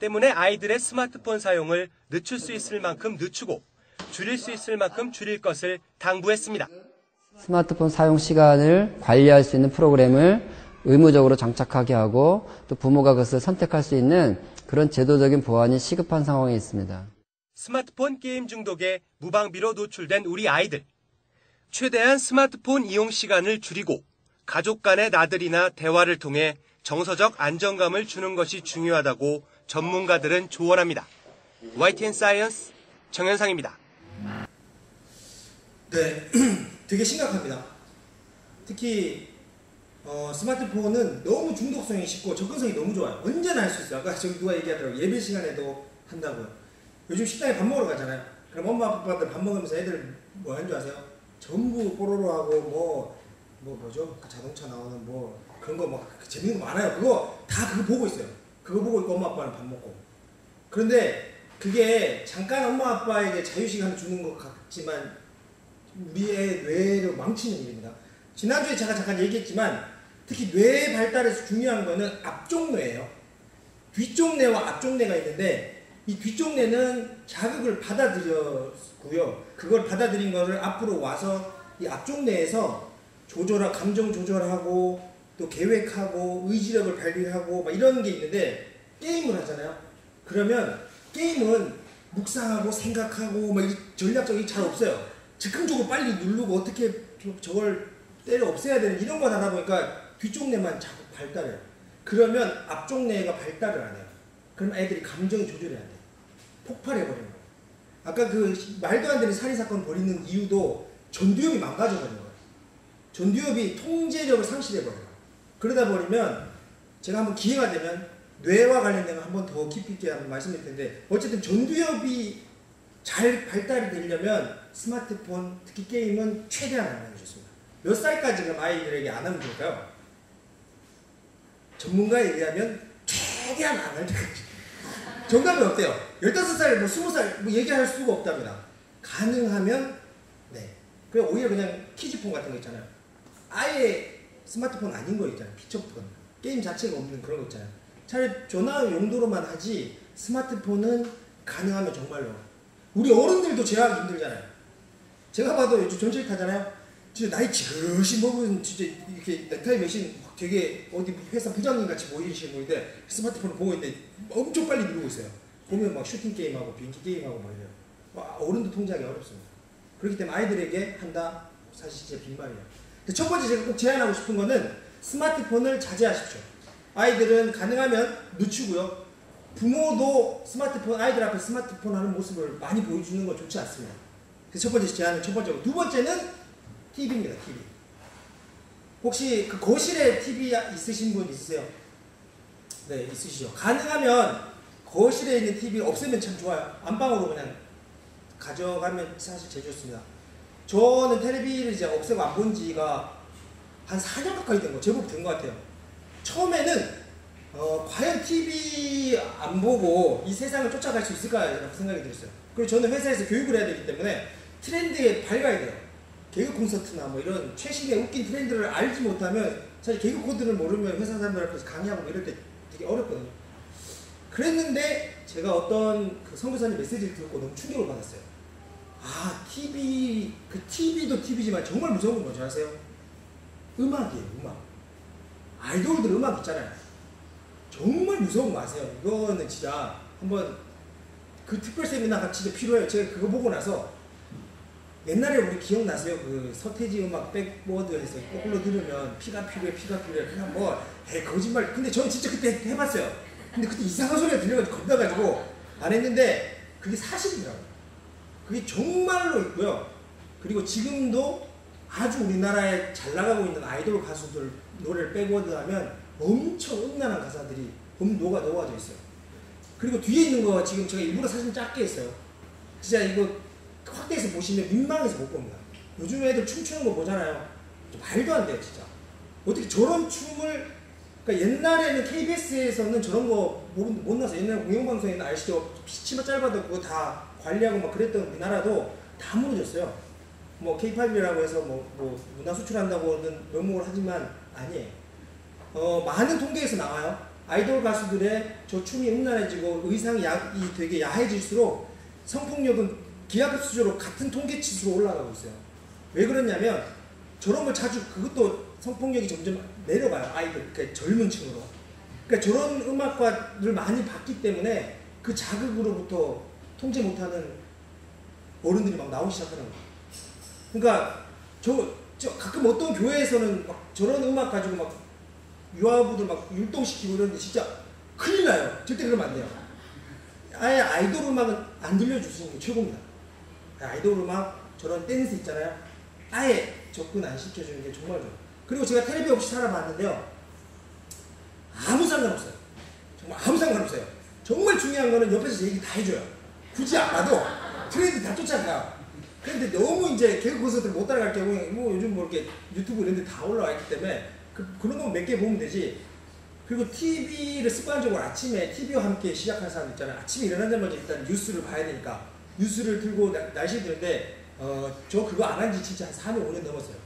Speaker 3: 때문에 아이들의 스마트폰 사용을 늦출 수 있을 만큼 늦추고 줄일 수 있을 만큼 줄일 것을 당부했습니다.
Speaker 8: 스마트폰 사용 시간을 관리할 수 있는 프로그램을 의무적으로 장착하게 하고 또 부모가 그것을 선택할 수 있는 그런 제도적인 보완이 시급한 상황에 있습니다.
Speaker 3: 스마트폰 게임 중독에 무방비로 노출된 우리 아이들. 최대한 스마트폰 이용 시간을 줄이고 가족 간의 나들이나 대화를 통해 정서적 안정감을 주는 것이 중요하다고 전문가들은 조언합니다. YTN 사이언스 정현상입니다.
Speaker 1: 네, 되게 심각합니다. 특히 스마트폰은 너무 중독성이 쉽고 접근성이 너무 좋아요. 언제나 할 수 있어요. 아까 저기 누가 얘기하더라고요. 예배 시간에도 한다고요. 요즘 식당에 밥 먹으러 가잖아요. 그럼 엄마 아빠들 밥 먹으면서 애들 뭐 하는 줄 아세요? 전부 뽀로로하고 뭐 뭐죠? 그 자동차 나오는 뭐 그런 거 막 재밌는 거 많아요. 그거 다 그거 보고 있어요. 그거 보고 있고 엄마 아빠는 밥 먹고. 그런데 그게 잠깐 엄마 아빠에게 자유시간을 주는 것 같지만 우리의 뇌를 망치는 일입니다. 지난주에 제가 잠깐 얘기했지만 특히 뇌 발달에서 중요한 거는 앞쪽 뇌예요. 뒤쪽 뇌와 앞쪽 뇌가 있는데 이 뒤쪽 뇌는 자극을 받아들였고요. 그걸 받아들인 거를 앞으로 와서 이 앞쪽 뇌에서 감정 조절하고 또 계획하고 의지력을 발휘하고 막 이런 게 있는데 게임을 하잖아요. 그러면 게임은 묵상하고 생각하고 막 전략적이 잘 없어요. 즉흥적으로 빨리 누르고 어떻게 저걸 때려 없애야 되는 이런 거 하다 보니까 뒤쪽 뇌만 자꾸 발달해요. 그러면 앞쪽 뇌가 발달을 안 해요. 그럼 애들이 감정이 조절이 안 돼요. 폭발해버리는 거예요. 아까 그 말도 안 되는 살인사건 벌이는 이유도 전두엽이 망가져버린 거예요. 전두엽이 통제력을 상실해버려요. 그러다 버리면 제가 한번 기회가 되면 뇌와 관련된 거 한번 더 깊이 있게 한번 말씀드릴 텐데 어쨌든 전두엽이 잘 발달이 되려면 스마트폰, 특히 게임은 최대한 안 하는 게 좋습니다. 몇 살까지 그럼 아이들에게 안 하면 좋을까요? 전문가에 의하면 최대한 안 할 때까지. 정답이 어때요? 15살, 뭐 20살 뭐 얘기할 수가 없답니다. 가능하면 네. 그냥 오히려 그냥 키즈폰 같은 거 있잖아요. 아예 스마트폰 아닌 거 있잖아요. 피처폰. 게임 자체가 없는 그런 거 있잖아요. 차라리 전화 용도로만 하지 스마트폰은 가능하면 정말로. 우리 어른들도 제어하기 힘들잖아요. 제가 봐도 요즘 전철 타잖아요. 진짜 나이 지긋이 먹은 진짜 이렇게 넥타이 매신 되게 어디 회사 부장님 같이 보이시는 분인데 스마트폰을 보고 있는데 엄청 빨리 누르고 있어요. 보면 막 슈팅 게임하고 비행기 게임하고 막 이래요. 와, 어른도 통제하기 어렵습니다. 그렇기 때문에 아이들에게 한다 사실 진짜 빈말이에요. 첫 번째 제가 꼭 제안하고 싶은 거는 스마트폰을 자제하십시오. 아이들은 가능하면 늦추고요. 부모도 스마트폰, 아이들 앞에 스마트폰 하는 모습을 많이 보여주는 건 좋지 않습니다. 그래서 첫 번째 제안은 첫 번째고, 두 번째는 TV입니다. TV. 혹시 그 거실에 TV 있으신 분 있으세요? 네, 있으시죠. 가능하면 거실에 있는 TV 없애면 참 좋아요. 안방으로 그냥 가져가면 사실 제일 좋습니다. 저는 텔레비를 이제 없애고 안 본 지가 한 4년 가까이 된 거, 제법 된 것 같아요. 처음에는 과연 TV 안 보고 이 세상을 쫓아갈 수 있을까라고 생각이 들었어요. 그리고 저는 회사에서 교육을 해야 되기 때문에 트렌드에 밝아야 돼요. 개그 콘서트나 뭐 이런 최신의 웃긴 트렌드를 알지 못하면 사실 개그 코드를 모르면 회사 사람들 앞에서 강의하고 뭐 이럴 때 되게 어렵거든요. 그랬는데 제가 어떤 그 선교사님 메시지를 듣고 너무 충격을 받았어요. 아, TV, 그 TV도 TV지만 정말 무서운 건 뭔지 아세요? 음악이에요, 음악. 아이돌들 음악 있잖아요. 정말 무서운 거 아세요? 이거는 진짜 한번 그 특별 세미나가 진짜 필요해요. 제가 그거 보고 나서 옛날에 우리 기억나세요? 그 서태지 음악 백워드에서 거꾸로 들으면 피가 필요해, 피가 필요해. 그냥 뭐, 거짓말. 근데 저는 진짜 그때 해봤어요. 근데 그때 이상한 소리가 들려가지고 겁나가지고 안 했는데 그게 사실이더라고요. 그게 정말로 있고요. 그리고 지금도 아주 우리나라에 잘 나가고 있는 아이돌 가수들 노래를 백워드 하면 엄청 음란한 가사들이 녹아져 있어요. 그리고 뒤에 있는 거 지금 제가 일부러 사진 작게 했어요. 진짜 이거 확대해서 보시면 민망해서 못 봅니다. 요즘 애들 춤추는 거 보잖아요. 말도 안 돼요, 진짜. 어떻게 저런 춤을, 그러니까 옛날에는 KBS에서는 저런 거 못 나서 옛날에 공영방송에는 아시죠? 치마 짧아도 그거 다 관리하고 막 그랬던 우리나라도 다 무너졌어요. 뭐 K-팝이라고 해서 뭐 문화 수출한다고는 명목을 하지만 아니에요. 많은 통계에서 나와요. 아이돌 가수들의 저 춤이 음란해지고 의상이 되게 야해질수록 성폭력은 기하급수적으로 같은 통계치수로 올라가고 있어요. 왜 그러냐면 저런 걸 자주, 그것도 성폭력이 점점 내려가요. 아이들, 그러니까 젊은 층으로. 그러니까 저런 음악과를 많이 봤기 때문에 그 자극으로부터 통제 못하는 어른들이 막 나오기 시작하는 거예요. 그러니까 저 가끔 어떤 교회에서는 막 저런 음악 가지고 막 유아부들 막 율동시키고 이러는데 진짜 큰일 나요. 절대 그러면 안 돼요. 아예 아이돌 음악은 안 들려주시는 게 최고입니다. 아이돌 음악, 저런 댄스 있잖아요. 아예 접근 안 시켜주는 게 정말 좋아요. 그리고 제가 텔레비 없이 살아봤는데요. 아무 상관없어요. 정말 아무 상관없어요. 정말 중요한 거는 옆에서 제 얘기 다 해줘요. 굳이 안 봐도 트렌드 다 쫓아가요. 그런데 너무 이제 개그 콘서트를 못 따라갈 경우에 뭐 요즘 뭐 이렇게 유튜브 이런 데 다 올라와 있기 때문에 그런 거 몇 개 보면 되지. 그리고 TV를 습관적으로 아침에 TV와 함께 시작하는 사람 있잖아요. 아침에 일어나자마자 일단 뉴스를 봐야 되니까 뉴스를 들고 날씨 드는데 저 그거 안 한 지 진짜 한 4년 5년 넘었어요.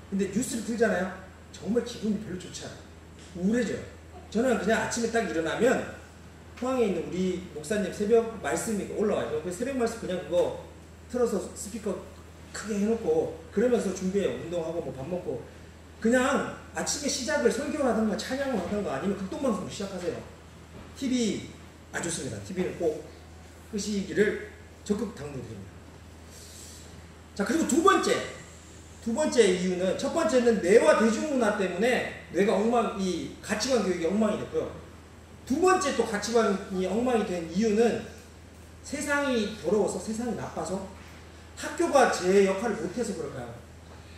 Speaker 1: 근데 뉴스를 들잖아요. 정말 기분이 별로 좋지 않아요. 우울해져요. 저는 그냥 아침에 딱 일어나면 포항에 있는 우리 목사님 새벽 말씀이 올라와요. 그 새벽 말씀 그냥 그거 틀어서 스피커 크게 해놓고 그러면서 준비해요. 운동하고 뭐 밥 먹고 그냥 아침에 시작을 설교를 하든가 찬양을 하든가 아니면 극동방송을 시작하세요. TV 아주 좋습니다. TV는 꼭 끄시기를 적극 당부드립니다. 자, 그리고 두 번째 이유는, 첫 번째는 뇌와 대중문화 때문에 뇌가 이 가치관 교육이 엉망이 됐고요. 두 번째 또 가치관이 엉망이 된 이유는 세상이 더러워서, 세상이 나빠서, 학교가 제 역할을 못해서 그럴까요?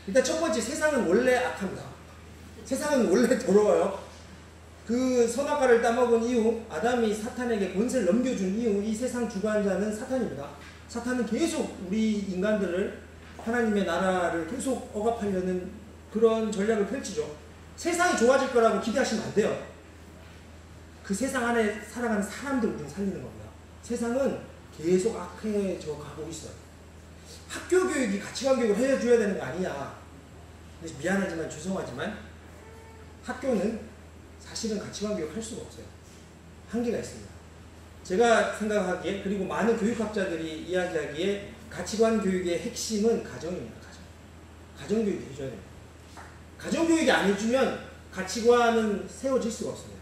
Speaker 1: 일단 첫 번째, 세상은 원래 악합니다. 세상은 원래 더러워요. 그 선악과를 따먹은 이후, 아담이 사탄에게 권세를 넘겨준 이후 이 세상 주관자는 사탄입니다. 사탄은 계속 우리 인간들을, 하나님의 나라를 계속 억압하려는 그런 전략을 펼치죠. 세상이 좋아질 거라고 기대하시면 안 돼요. 그 세상 안에 살아가는 사람들 우리는 살리는 겁니다. 세상은 계속 악해져 가고 있어요. 학교 교육이 가치관 교육을 해줘야 되는 거 아니냐. 미안하지만 죄송하지만 학교는 사실은 가치관 교육 할 수가 없어요. 한계가 있습니다. 제가 생각하기에, 그리고 많은 교육학자들이 이야기하기에 가치관 교육의 핵심은 가정입니다. 가정교육이 해줘야 됩니다. 가정교육이 안 해주면 가치관은 세워질 수가 없습니다.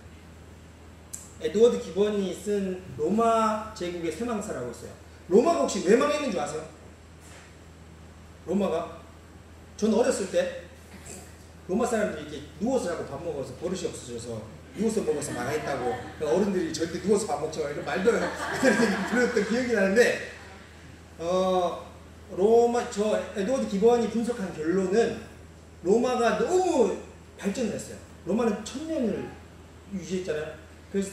Speaker 1: 에드워드 기본이 쓴 로마 제국의 쇠망사라고 있어요. 로마가 혹시 왜 망했는 줄 아세요? 로마가, 전 어렸을 때 로마 사람들이 이렇게 누워서 자고 밥 먹어서 버릇이 없어져서 누워서 먹어서 망했다고, 어른들이 절대 누워서 밥 먹지 마 이런 말도 들었던 기억이 나는데, 에드워드 기본이 분석한 결론은 이로마가 너무 발전을 했어요. 로마는 1000년을 유지했잖아요. 그래서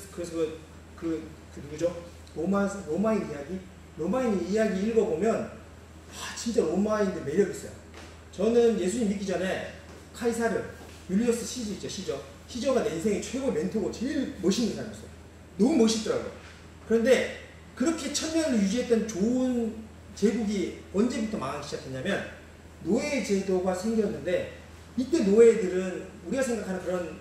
Speaker 1: 누구죠? 로마의 이야기? 로마의 이야기 읽어보면 진짜 로마인들 매력 있어요. 저는 예수님 믿기 전에 카이사르, 율리어스 시저 있죠. 시저가 내 인생의 최고의 멘토고 제일 멋있는 사람이었어요. 너무 멋있더라고요. 그런데 그렇게 1000년을 유지했던 좋은 제국이 언제부터 망하기 시작했냐면 노예 제도가 생겼는데, 이때 노예들은 우리가 생각하는 그런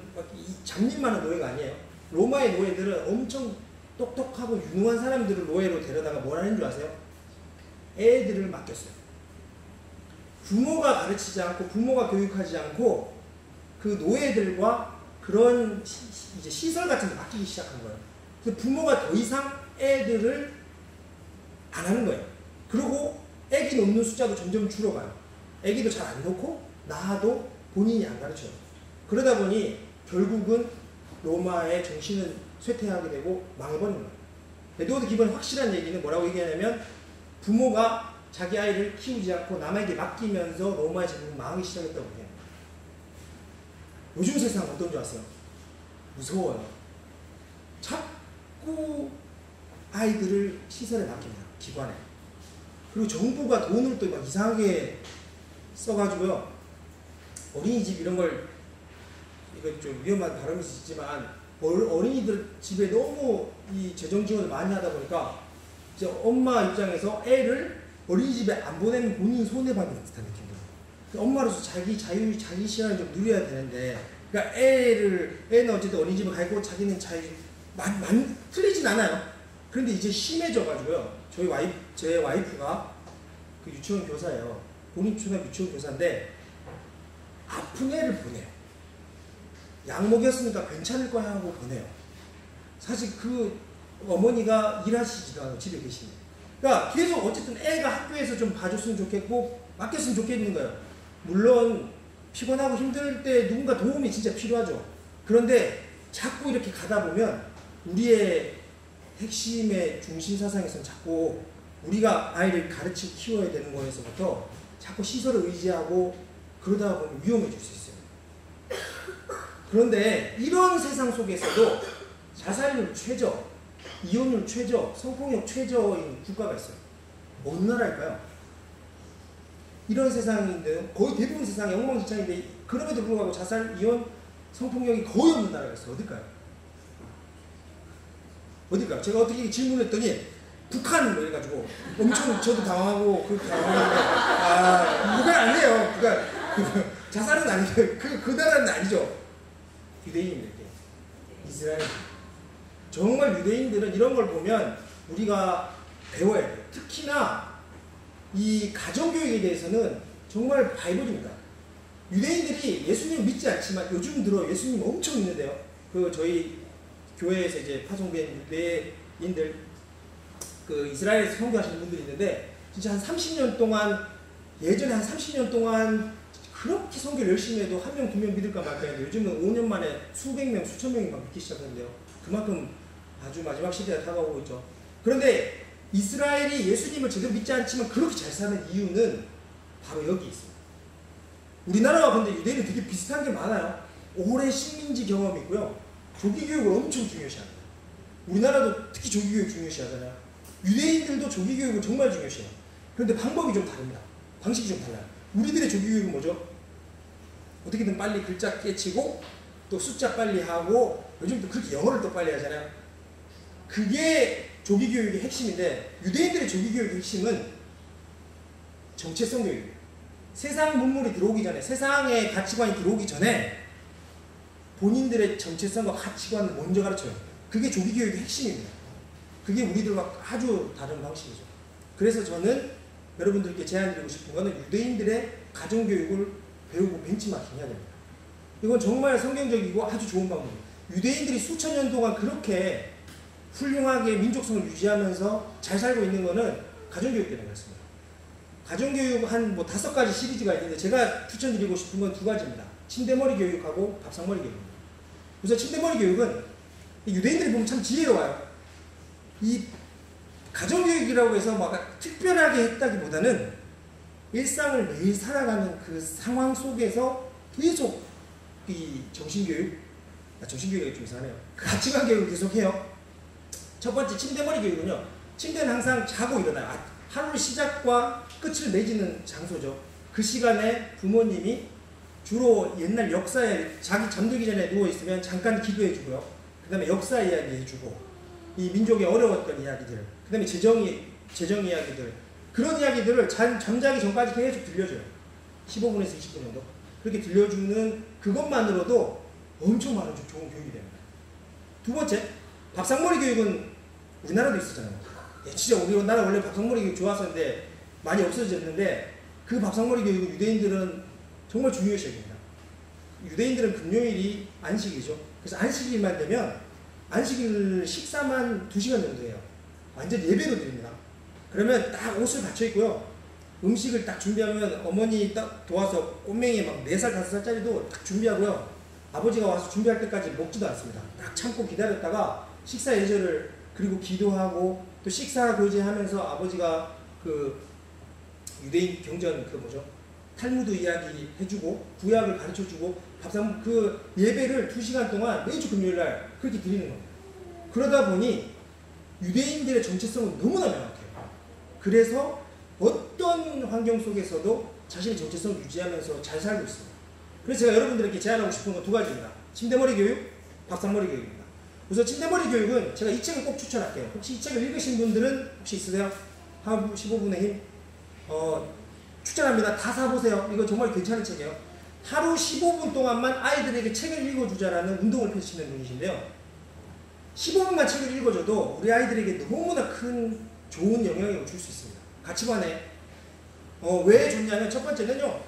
Speaker 1: 잡일만한 노예가 아니에요. 로마의 노예들은 엄청 똑똑하고 유능한 사람들을 노예로 데려다가 뭘 하는 줄 아세요? 애들을 맡겼어요. 부모가 가르치지 않고 부모가 교육하지 않고 그 노예들과 그런 이제 시설 같은 데 맡기기 시작한 거예요. 그래서 부모가 더 이상 애들을 안 하는 거예요. 그리고 애기 놓는 숫자도 점점 줄어가요. 애기도 잘 안 놓고 낳아도 본인이 안 가르쳐요. 그러다 보니 결국은 로마의 정신은 쇠퇴하게 되고 망해버린 거예요. 에드워드 기본의 확실한 얘기는 뭐라고 얘기하냐면, 부모가 자기 아이를 키우지 않고 남에게 맡기면서 로마의 제국은 망하기 시작했다고 해요. 요즘 세상 어떤 줄 아세요? 무서워요. 자꾸 아이들을 시설에 맡깁니다. 기관에. 그리고 정부가 돈을 또 막 이상하게 써가지고요. 어린이집 이런 걸, 이거 좀 위험한 발언일 수 있지만, 어린이들 집에 너무 이 재정 지원을 많이 하다 보니까 이제 엄마 입장에서 애를 어린이집에 안 보내면 본인이 손해받는 듯한 느낌이에요. 엄마로서 자기 자유, 자기 시간을 좀 누려야 되는데, 그러니까 애는 어쨌든 어린이집에 가 있고 자기는 자유, 틀리진 않아요. 그런데 이제 심해져가지고요. 제 와이프가 그 유치원 교사예요. 공립초등학교 유치원 교사인데, 아픈 애를 보내요. 약 먹였으니까 괜찮을 거야 하고 보내요. 사실 그 어머니가 일하시지도 않아요. 집에 계시면. 그러니까 계속 어쨌든 애가 학교에서 좀 봐줬으면 좋겠고 맡겼으면 좋겠는 거예요. 물론 피곤하고 힘들 때 누군가 도움이 진짜 필요하죠. 그런데 자꾸 이렇게 가다 보면 우리의 핵심의 중심 사상에서는 자꾸 우리가 아이를 가르치고 키워야 되는 거에서부터 자꾸 시설을 의지하고 그러다 보면 위험해질 수 있어요. 그런데 이런 세상 속에서도 자살률 최저, 이혼율 최저, 성폭력 최저인 국가가 있어요. 어느 나라일까요? 이런 세상인데 거의 대부분 세상이 엉망진창인데 그럼에도 불구하고 자살, 이혼, 성폭력이 거의 없는 나라가 있어요. 어딜까요? 어딜까요? 제가 어떻게 질문했더니 북한 뭐 이래가지고 엄청 저도 당황하고 그렇게 당황했는데 그건 아니에요. 그러니까 자살은 아니에요. 그 나라는 아니죠. 유대인들, 이스라엘. 정말 유대인들은 이런 걸 보면 우리가 배워야 돼요. 특히나 이 가정교육에 대해서는 정말 바이블입니다. 유대인들이 예수님을 믿지 않지만 요즘 들어 예수님 엄청 믿는데요. 그 저희 교회에서 이제 파송된 유대인들 그 이스라엘에서 선교하시는 분들이 있는데 진짜 한 30년 동안 예전에 한 30년 동안 그렇게 선교를 열심히 해도 한 명, 두 명 믿을까 말까 했는데 요즘은 5년 만에 수백 명, 수천 명이 막 믿기 시작하는데요. 그만큼 아주 마지막 시대가 다가오고 있죠. 그런데 이스라엘이 예수님을 제대로 믿지 않지만 그렇게 잘 사는 이유는 바로 여기 있습니다. 우리나라와 근데 유대인은 되게 비슷한 게 많아요. 오랜 식민지 경험이 있고요. 조기교육을 엄청 중요시합니다. 우리나라도 특히 조기교육 중요시하잖아요. 유대인들도 조기교육을 정말 중요시해요. 그런데 방법이 좀 다릅니다. 방식이 좀 달라요. 우리들의 조기교육은 뭐죠? 어떻게든 빨리 글자 깨치고 또 숫자 빨리 하고 요즘 또 그렇게 영어를 또 빨리 하잖아요. 그게 조기교육의 핵심인데 유대인들의 조기교육의 핵심은 정체성 교육이에요. 세상 문물이 들어오기 전에 세상의 가치관이 들어오기 전에 본인들의 정체성과 가치관을 먼저 가르쳐요. 그게 조기교육의 핵심입니다. 그게 우리들과 아주 다른 방식이죠. 그래서 저는 여러분들께 제안드리고 싶은 거는 유대인들의 가정교육을 배우고 벤치마킹 해야 됩니다. 이건 정말 성경적이고 아주 좋은 방법이에요. 유대인들이 수천 년 동안 그렇게 훌륭하게 민족성을 유지하면서 잘 살고 있는 거는 가정교육 때문에 그렇습니다. 가정교육 한 뭐 5가지 시리즈가 있는데 제가 추천드리고 싶은 건 2가지입니다. 침대머리 교육하고 밥상머리 교육입니다. 그래서 침대머리 교육은 유대인들이 보면 참 지혜로워요. 이 가정교육이라고 해서 막 특별하게 했다기보다는 일상을 매일 살아가는 그 상황 속에서 계속 이 정신교육이 좀 이상하네요. 가치관 교육을 계속해요. 첫 번째 침대머리 교육은요. 침대는 항상 자고 일어나요. 하루 시작과 끝을 맺는 장소죠. 그 시간에 부모님이 주로 옛날 역사에 자기 잠들기 전에 누워있으면 잠깐 기도해 주고요. 그 다음에 역사 이야기 해주고 이 민족의 어려웠던 이야기들 그 다음에 재정 이야기들 그런 이야기들을 잠자기 전까지 계속 들려줘요. 15분에서 20분 정도 그렇게 들려주는 그것만으로도 엄청 많은 좋은 교육이 됩니다. 2번째 밥상머리 교육은 우리나라도 있었잖아요. 진짜 우리나라 원래 밥상머리 교육 좋았었는데 많이 없어졌는데 그 밥상머리 교육은 유대인들은 정말 중요시 여깁니다. 유대인들은 금요일이 안식이죠. 그래서 안식일만 되면 안식일 식사만 2시간 정도 해요. 완전 예배로 드립니다. 그러면 딱 옷을 갖춰 입고요. 음식을 딱 준비하면 어머니 딱 도와서 꼬맹이 막 4살, 5살짜리도 딱 준비하고요. 아버지가 와서 준비할 때까지 먹지도 않습니다. 딱 참고 기다렸다가 식사 예절을 그리고 기도하고 또 식사 교제하면서 아버지가 그 유대인 경전 그 뭐죠? 탈무드 이야기 해주고 구약을 가르쳐주고 밥상 그 예배를 2시간 동안 매주 금요일날 그렇게 드리는 겁니다. 그러다 보니 유대인들의 정체성은 너무나 명확해요. 그래서 어떤 환경 속에서도 자신의 정체성을 유지하면서 잘 살고 있습니다. 그래서 제가 여러분들에게 제안하고 싶은 건 2가지입니다. 침대머리 교육, 밥상머리 교육입니다. 우선 침대머리 교육은 제가 이 책을 꼭 추천할게요. 혹시 이 책을 읽으신 분들은 혹시 있으세요? 하루 15분의 힘? 추천합니다. 다 사보세요. 이거 정말 괜찮은 책이에요. 하루 15분 동안만 아이들에게 책을 읽어주자라는 운동을 펼치는 분이신데요. 15분만 책을 읽어줘도 우리 아이들에게 너무나 큰 좋은 영향을 줄 수 있습니다. 가치관에. 왜 좋냐면 첫 번째는요.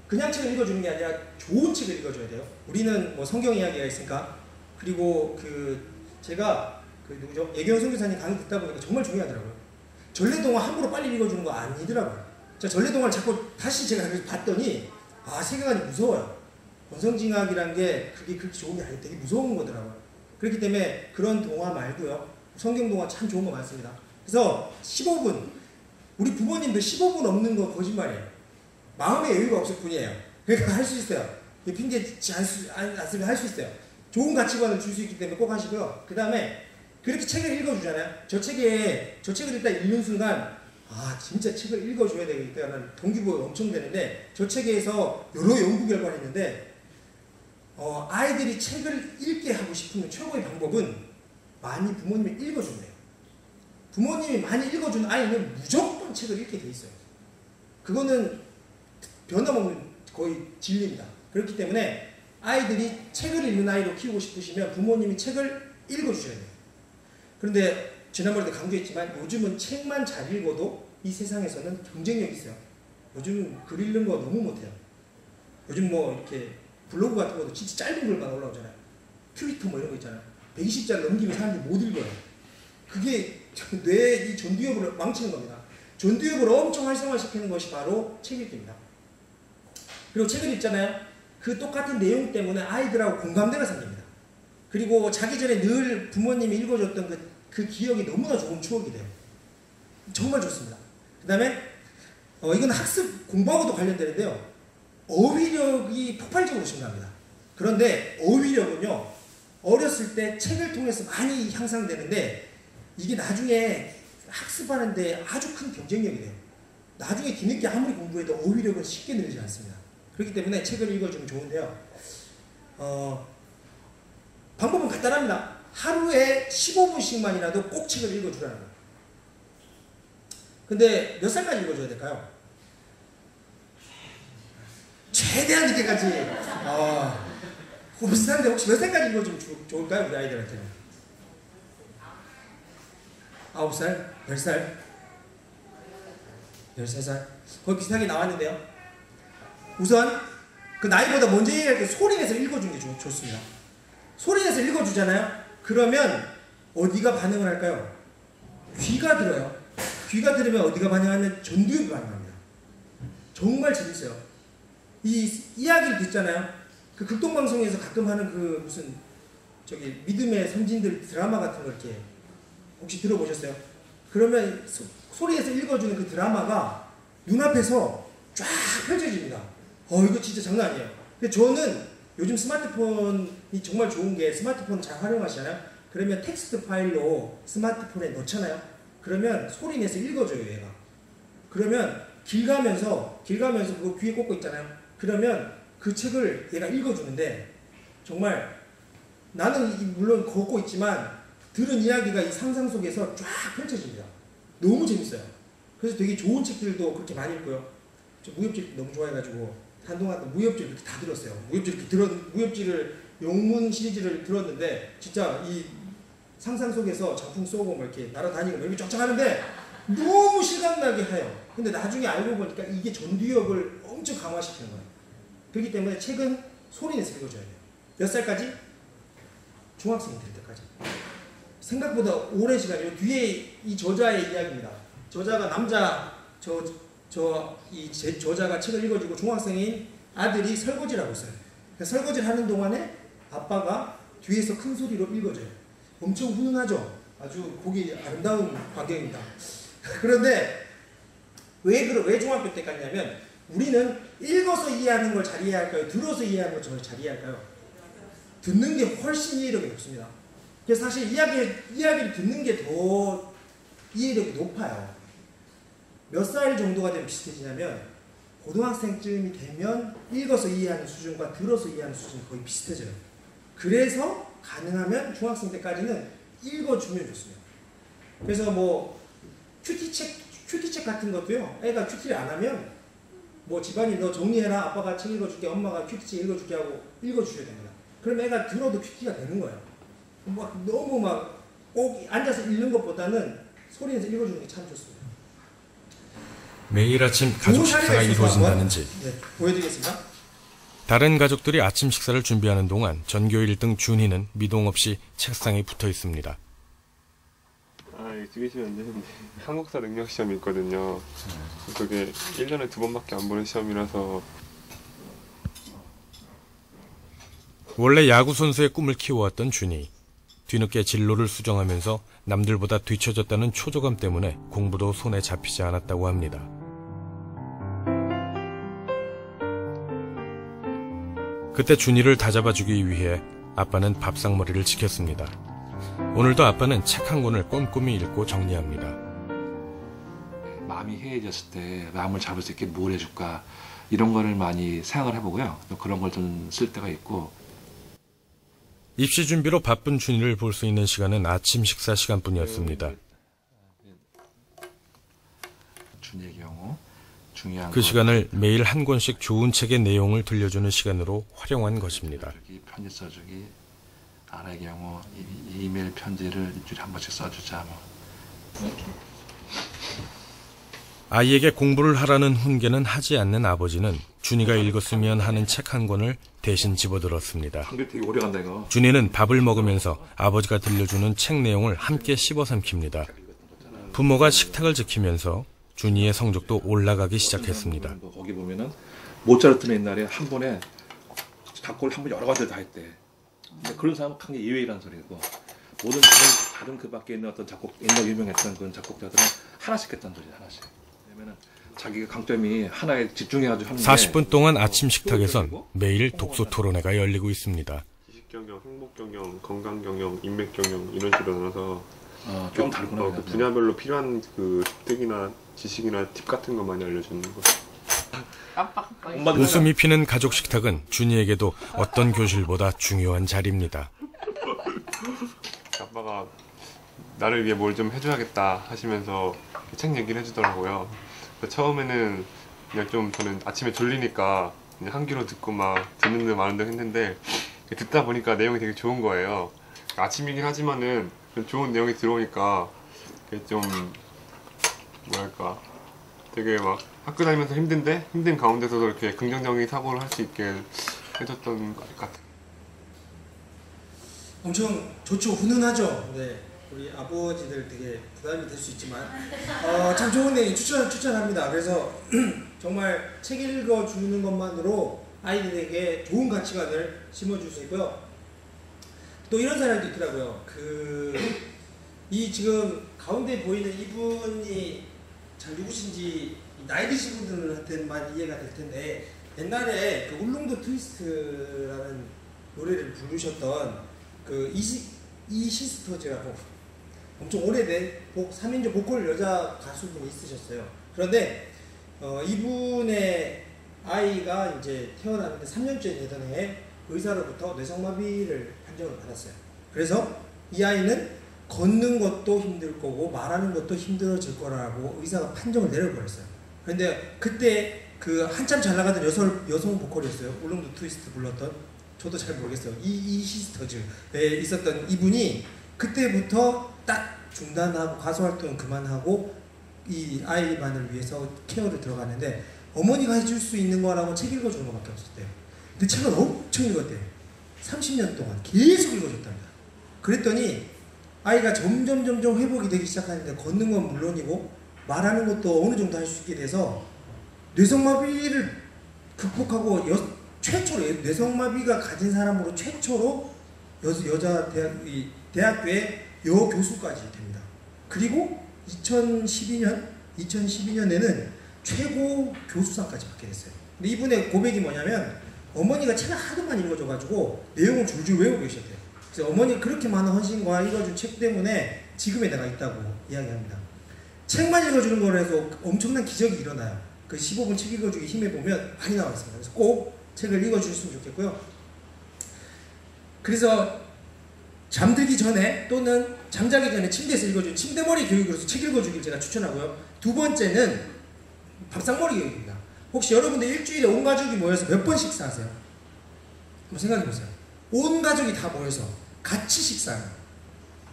Speaker 1: 그냥 책을 읽어주는 게 아니라 좋은 책을 읽어줘야 돼요. 우리는 뭐 성경 이야기가 있으니까. 그리고 제가 누구죠? 예경 선교사님 강의 듣다 보니까 정말 중요하더라고요. 전래동화 함부로 빨리 읽어주는 거 아니더라고요. 저 전래동화를 자꾸 다시 제가 봤더니 세계관이 무서워요. 원성징악이란 게 그게 그렇게 좋은 게 아니고 되게 무서운 거더라고요. 그렇기 때문에 그런 동화 말고요. 성경 동화 참 좋은 거 많습니다. 그래서 15분 우리 부모님들 15분 없는 거 거짓말이에요. 마음의 여유가 없을 뿐이에요. 그러니까 할 수 있어요. 핑계지 않으면 할 수 있어요. 좋은 가치관을 줄 수 있기 때문에 꼭 하시고요. 그 다음에 그렇게 책을 읽어주잖아요. 저 책을 일단 읽는 순간 진짜 책을 읽어줘야 되겠다는 동기부여가 엄청 되는데, 저 책에서 여러 연구 결과를 했는데 아이들이 책을 읽게 하고 싶으면 최고의 방법은 많이 부모님이 읽어주는 거예요. 부모님이 많이 읽어주는 아이는 무조건 책을 읽게 돼 있어요. 그거는 변함없는 거의 진리입니다. 그렇기 때문에 아이들이 책을 읽는 아이로 키우고 싶으시면 부모님이 책을 읽어주셔야 돼요. 그런데 지난번에도 강조했지만 요즘은 책만 잘 읽어도 이 세상에서는 경쟁력이 있어요. 요즘 글 읽는 거 너무 못해요. 요즘 뭐 이렇게 블로그 같은 것도 진짜 짧은 글만 올라오잖아요. 트위터 뭐 이런 거 있잖아요. 120자 넘기면 사람들이 못 읽어요. 그게 뇌의 이 전두엽을 망치는 겁니다. 전두엽을 엄청 활성화시키는 것이 바로 책 읽기입니다. 그리고 책을 읽잖아요. 그 똑같은 내용 때문에 아이들하고 공감대가 생깁니다. 그리고 자기 전에 늘 부모님이 읽어줬던 그 기억이 너무나 좋은 추억이 돼요. 정말 좋습니다. 그 다음에 이건 학습 공부하고도 관련되는데요. 어휘력이 폭발적으로 증가합니다. 그런데 어휘력은요, 어렸을 때 책을 통해서 많이 향상되는데 이게 나중에 학습하는데 아주 큰 경쟁력이 돼요. 나중에 뒤늦게 아무리 공부해도 어휘력은 쉽게 늘지 않습니다. 그렇기 때문에 책을 읽어주면 좋은데요. 방법은 간단합니다. 하루에 15분씩만이라도 꼭 책을 읽어주라는 거예요. 근데 몇 살까지 읽어줘야 될까요? 최대한 늦게까지. 비슷한데 혹시 몇 살까지 읽어주면 좋을까요? 우리 아이들한테는. 9살? 10살? 13살? 거의 비슷하게 나왔는데요. 우선 그 나이보다 먼저 얘기할 때 소리내서 읽어주는 게 좋습니다. 소리내서 읽어주잖아요. 그러면 어디가 반응을 할까요? 귀가 들어요. 귀가 들으면 어디가 반응하면 전두엽이 반응합니다. 정말 재밌어요. 이 이야기를 듣잖아요. 그 극동방송에서 가끔 하는 그 무슨 믿음의 선진들 드라마 같은 거 이렇게 혹시 들어보셨어요? 그러면 소리에서 읽어주는 그 드라마가 눈앞에서 쫙 펼쳐집니다. 이거 진짜 장난 아니에요. 근데 저는 요즘 스마트폰이 정말 좋은 게 스마트폰 잘 활용하시잖아요. 그러면 텍스트 파일로 스마트폰에 넣잖아요. 그러면 소리 내서 읽어줘요, 얘가. 그러면 길 가면서 그거 귀에 꽂고 있잖아요. 그러면 그 책을 얘가 읽어주는데 정말 나는 물론 걷고 있지만 들은 이야기가 이 상상 속에서 쫙 펼쳐집니다. 너무 재밌어요. 그래서 되게 좋은 책들도 그렇게 많이 읽고요. 저 무협지 너무 좋아해가지고 한동안 무협지를 이렇게 다 들었어요. 무협지를 영문 시리즈를 들었는데 진짜 이 상상 속에서 작품 쏘고 뭐 이렇게 날아다니고 뭐 이렇게 쫙쫙 하는데 너무 실감나게 해요. 근데 나중에 알고 보니까 이게 전두엽을 엄청 강화시키는 거예요. 그렇기 때문에 책은 소리내서 읽어줘야 돼요. 몇 살까지? 중학생이 될 때까지. 생각보다 오랜 시간이에요. 뒤에 이 저자의 이야기입니다. 저자가 남자, 제 저자가 책을 읽어주고 중학생인 아들이 설거지를 하고 있어요. 설거지를 하는 동안에 아빠가 뒤에서 큰 소리로 읽어줘요. 엄청 훈훈하죠? 아주 보기 아름다운 광경입니다. 그런데 왜 중학교 때 갔냐면 우리는 읽어서 이해하는 걸 잘 이해할까요? 들어서 이해하는 걸 잘 이해할까요? 듣는 게 훨씬 이해력이 높습니다. 그래서 사실 이야기를 듣는 게 더 이해력이 높아요. 몇 살 정도가 되면 비슷해지냐면 고등학생쯤이 되면 읽어서 이해하는 수준과 들어서 이해하는 수준이 거의 비슷해져요. 그래서 가능하면 중학생 때까지는 읽어주면 좋습니다. 그래서 뭐 큐티책 같은 것도요. 애가 큐티를 안 하면 뭐 집안일 너 정리해라. 아빠가 책 읽어줄게. 엄마가 큐티책 읽어줄게 하고 읽어주셔야 됩니다. 그럼 애가 들어도 큐티가 되는 거예요. 너무 꼭 앉아서 읽는 것보다는 소리내서 읽어주는 게 참 좋습니다.
Speaker 9: 매일 아침 가족 식사가 이루어진다는지
Speaker 1: 보여드리겠습니다.
Speaker 9: 다른 가족들이 아침 식사를 준비하는 동안 전교 1등 준희는 미동 없이 책상에 붙어 있습니다.
Speaker 10: 찍으시면 안 되는데 한국사 능력 시험이 있거든요. 그게 1년에 2번밖에 안 보는 시험이라서.
Speaker 9: 원래 야구 선수의 꿈을 키워왔던 준희. 뒤늦게 진로를 수정하면서 남들보다 뒤처졌다는 초조감 때문에 공부도 손에 잡히지 않았다고 합니다. 그때 준희를 다잡아주기 위해 아빠는 밥상머리를 지켰습니다. 오늘도 아빠는 책 한 권을 꼼꼼히 읽고 정리합니다.
Speaker 11: 마음이 해이해졌을 때 마음을 잡을 수 있게 뭘 해줄까 이런 거를 많이 생각을 해보고요. 또 그런 걸 좀 쓸 때가 있고.
Speaker 9: 입시 준비로 바쁜 준이를 볼 수 있는 시간은 아침 식사 시간뿐이었습니다.
Speaker 11: 준이의 경우 중요한
Speaker 9: 그 시간을 매일 한 권씩 좋은 책의 내용을 들려주는 시간으로 활용한 것입니다.
Speaker 11: 편지 써주기, 아내의 경우 이메일 편지를 일주일에 한 번씩 써주자.
Speaker 9: 아이에게 공부를 하라는 훈계는 하지 않는 아버지는 준이가 읽었으면 하는 책 한 권을 대신 집어들었습니다.
Speaker 11: 되게 오래 간다 이거.
Speaker 9: 준이는 밥을 먹으면서 아버지가 들려주는 책 내용을 함께 씹어 삼킵니다. 부모가 식탁을 지키면서 준이의 성적도 올라가기 시작했습니다.
Speaker 11: 거기 보면은 모차르트는 옛날에 한 번에 작곡을 한 번 여러 가지를 다 했대. 근데 그런 사람 한 게 예외라는 소리고 모든 다른 그 밖에 있는 어떤 작곡 옛날 유명했던 그런 작곡자들은 하나씩 했단 소리야 하나씩. 왜냐면은 자기가 강점이 하나에 집중해가지고 하는.
Speaker 9: 40분 동안 아침 식탁에선 매일 독서 토론회가 열리고 있습니다.
Speaker 10: 지식 경영, 행복 경영, 건강 경영, 인맥 경영 이런 식으로 나눠서
Speaker 11: 좀 다르구나.
Speaker 10: 그 분야별로 필요한 그 습득이나 지식이나 팁 같은 거 많이 알려주는 거.
Speaker 9: 웃음이 피는 가족 식탁은 준이에게도 어떤 교실보다 중요한 자리입니다.
Speaker 10: 아빠가 나를 위해 뭘 좀 해줘야겠다 하시면서 책 얘기를 해주더라고요. 처음에는 그냥 좀 저는 아침에 졸리니까 그냥 한 귀로 듣고 막 듣는 데 마는 데 했는데 듣다 보니까 내용이 되게 좋은 거예요. 아침이긴 하지만은 좋은 내용이 들어오니까 좀 뭐랄까 되게 막 학교 다니면서 힘든데 힘든 가운데서도 이렇게 긍정적인 사고를 할 수 있게 해줬던 것 같아요.
Speaker 1: 엄청 좋죠. 훈훈하죠. 네. 우리 아버지들 되게 부담이 될 수 있지만 참 좋은 내용 추천합니다. 그래서 정말 책 읽어주는 것만으로 아이들에게 좋은 가치관을 심어줄 수 있고요. 또 이런 사람도 있더라고요. 이 지금 가운데 보이는 이분이 잘 누구신지 나이 드신 분들한테만 이해가 될 텐데 옛날에 그 울릉도 트위스트라는 노래를 부르셨던 그 이시스터즈라고 엄청 오래된 3인조 보컬 여자 가수분이 있으셨어요. 그런데 이분의 아이가 이제 태어나는데 3년째 되던 해에 의사로부터 뇌성마비를 판정을 받았어요. 그래서 이 아이는 걷는 것도 힘들 거고 말하는 것도 힘들어질 거라고 의사가 판정을 내려버렸어요. 그런데 그때 그 한참 잘 나가던 여성 보컬이었어요. 울릉도 트위스트 불렀던, 저도 잘 모르겠어요. 이시스터즈에 있었던 이분이 그때부터 딱 중단하고 가수 활동을 그만하고 이 아이만을 위해서 케어를 들어가는데 어머니가 해줄 수 있는 거라고 책 읽어주는 것밖에 없었대요. 근데 책을 엄청 읽었대요. 30년 동안 계속 읽어줬답니다. 그랬더니 아이가 점점 회복이 되기 시작하는데 걷는 건 물론이고 말하는 것도 어느 정도 할 수 있게 돼서 뇌성마비를 극복하고 최초로 뇌성마비가 가진 사람으로 최초로 여자 대학교의 여교수까지 됩니다. 그리고 2012년에는 최고 교수상까지 받게 됐어요. 근데 이분의 고백이 뭐냐면 어머니가 책을 하도 많이 읽어줘가지고 내용을 줄줄 외우고 계셨대요. 그래서 어머니 그렇게 많은 헌신과 읽어준 책 때문에 지금에 내가 있다고 이야기합니다. 책만 읽어주는 거로 해서 엄청난 기적이 일어나요. 그 15분 책 읽어주기 힘에 보면 많이 나와 있습니다. 그래서 꼭 책을 읽어주셨으면 좋겠고요. 그래서 잠들기 전에 또는 잠자기 전에 침대에서 읽어주는 침대머리 교육으로서 책 읽어주길 제가 추천하고요. 두 번째는 밥상머리 교육입니다. 혹시 여러분들 일주일에 온 가족이 모여서 몇 번 식사하세요? 한번 생각해보세요. 온 가족이 다 모여서 같이 식사해요.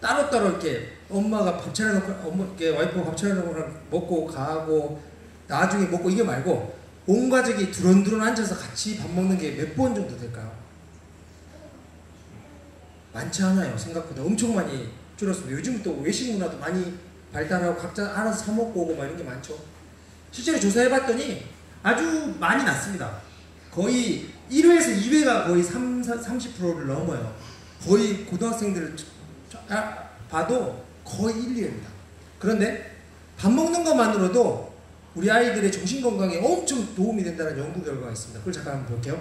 Speaker 1: 따로따로 이렇게 엄마가 밥 차려놓고 와이프가 밥 차려놓고 먹고 가고 나중에 먹고 이게 말고 온 가족이 두런두런 앉아서 같이 밥 먹는 게 몇 번 정도 될까요? 많지 않아요. 생각보다 엄청 많이 줄었습니다. 요즘 또 외식 문화도 많이 발달하고 각자 알아서 사 먹고 오고 막 이런 게 많죠. 실제로 조사해봤더니 아주 많이 났습니다. 거의 1회에서 2회가 거의 30%를 넘어요. 거의 고등학생들을 봐도 거의 1, 2회입니다. 그런데 밥 먹는 것만으로도 우리 아이들의 정신건강에 엄청 도움이 된다는 연구 결과가 있습니다. 그걸 잠깐 한번 볼게요.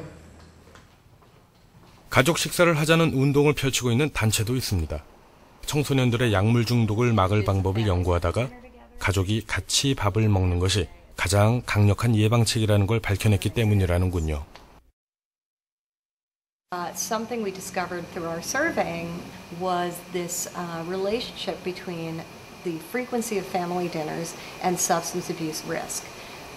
Speaker 9: 가족 식사를 하자는 운동을 펼치고 있는 단체도 있습니다. 청소년들의 약물 중독을 막을 방법을 연구하다가 가족이 같이 밥을 먹는 것이 가장 강력한 예방책이라는 걸 밝혀냈기 때문이라는군요.
Speaker 12: Something we discovered through our surveying was this relationship between the frequency of family dinners and substance abuse risk.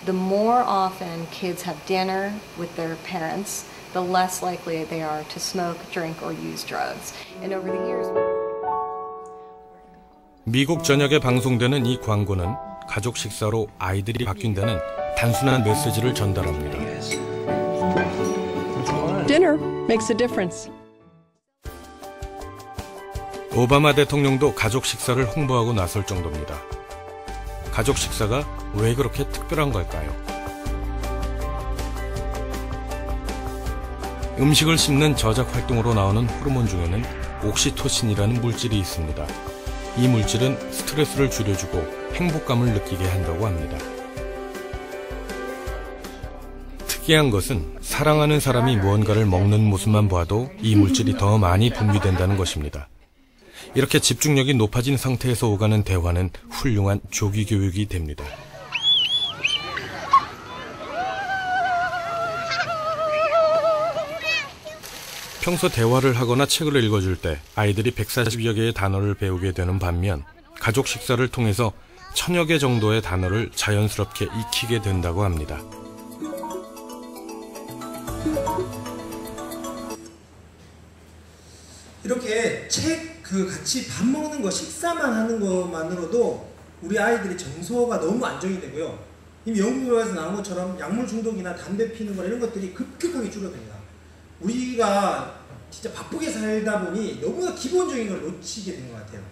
Speaker 12: The more often kids have dinner with their parents, the less likely they are to smoke, drink, or use drugs. And over the years,
Speaker 9: 미국 전역에 방송되는 이 광고는 가족 식사로 아이들이 바뀐다는 단순한 메시지를 전달합니다.
Speaker 13: Dinner makes a difference.
Speaker 9: 오바마 대통령도 가족 식사를 홍보하고 나설 정도입니다. 가족 식사가 왜 그렇게 특별한 걸까요? 음식을 씹는 저작 활동으로 나오는 호르몬 중에는 옥시토신이라는 물질이 있습니다. 이 물질은 스트레스를 줄여주고 행복감을 느끼게 한다고 합니다. 특이한 것은 사랑하는 사람이 무언가를 먹는 모습만 봐도 이 물질이 더 많이 분비된다는 것입니다. 이렇게 집중력이 높아진 상태에서 오가는 대화는 훌륭한 조기 교육이 됩니다. 평소 대화를 하거나 책을 읽어줄 때 아이들이 140여 개의 단어를 배우게 되는 반면 가족 식사를 통해서 1000여 개 정도의 단어를 자연스럽게 익히게 된다고 합니다.
Speaker 1: 이렇게 같이 밥 먹는 거, 식사만 하는 것만으로도 우리 아이들의 정서가 너무 안정이 되고요. 이미 연구 결과에서 나온 것처럼 약물 중독이나 담배 피는 거 이런 것들이 급격하게 줄어듭니다. 우리가 진짜 바쁘게 살다 보니 너무나 기본적인 걸 놓치게 된 것 같아요.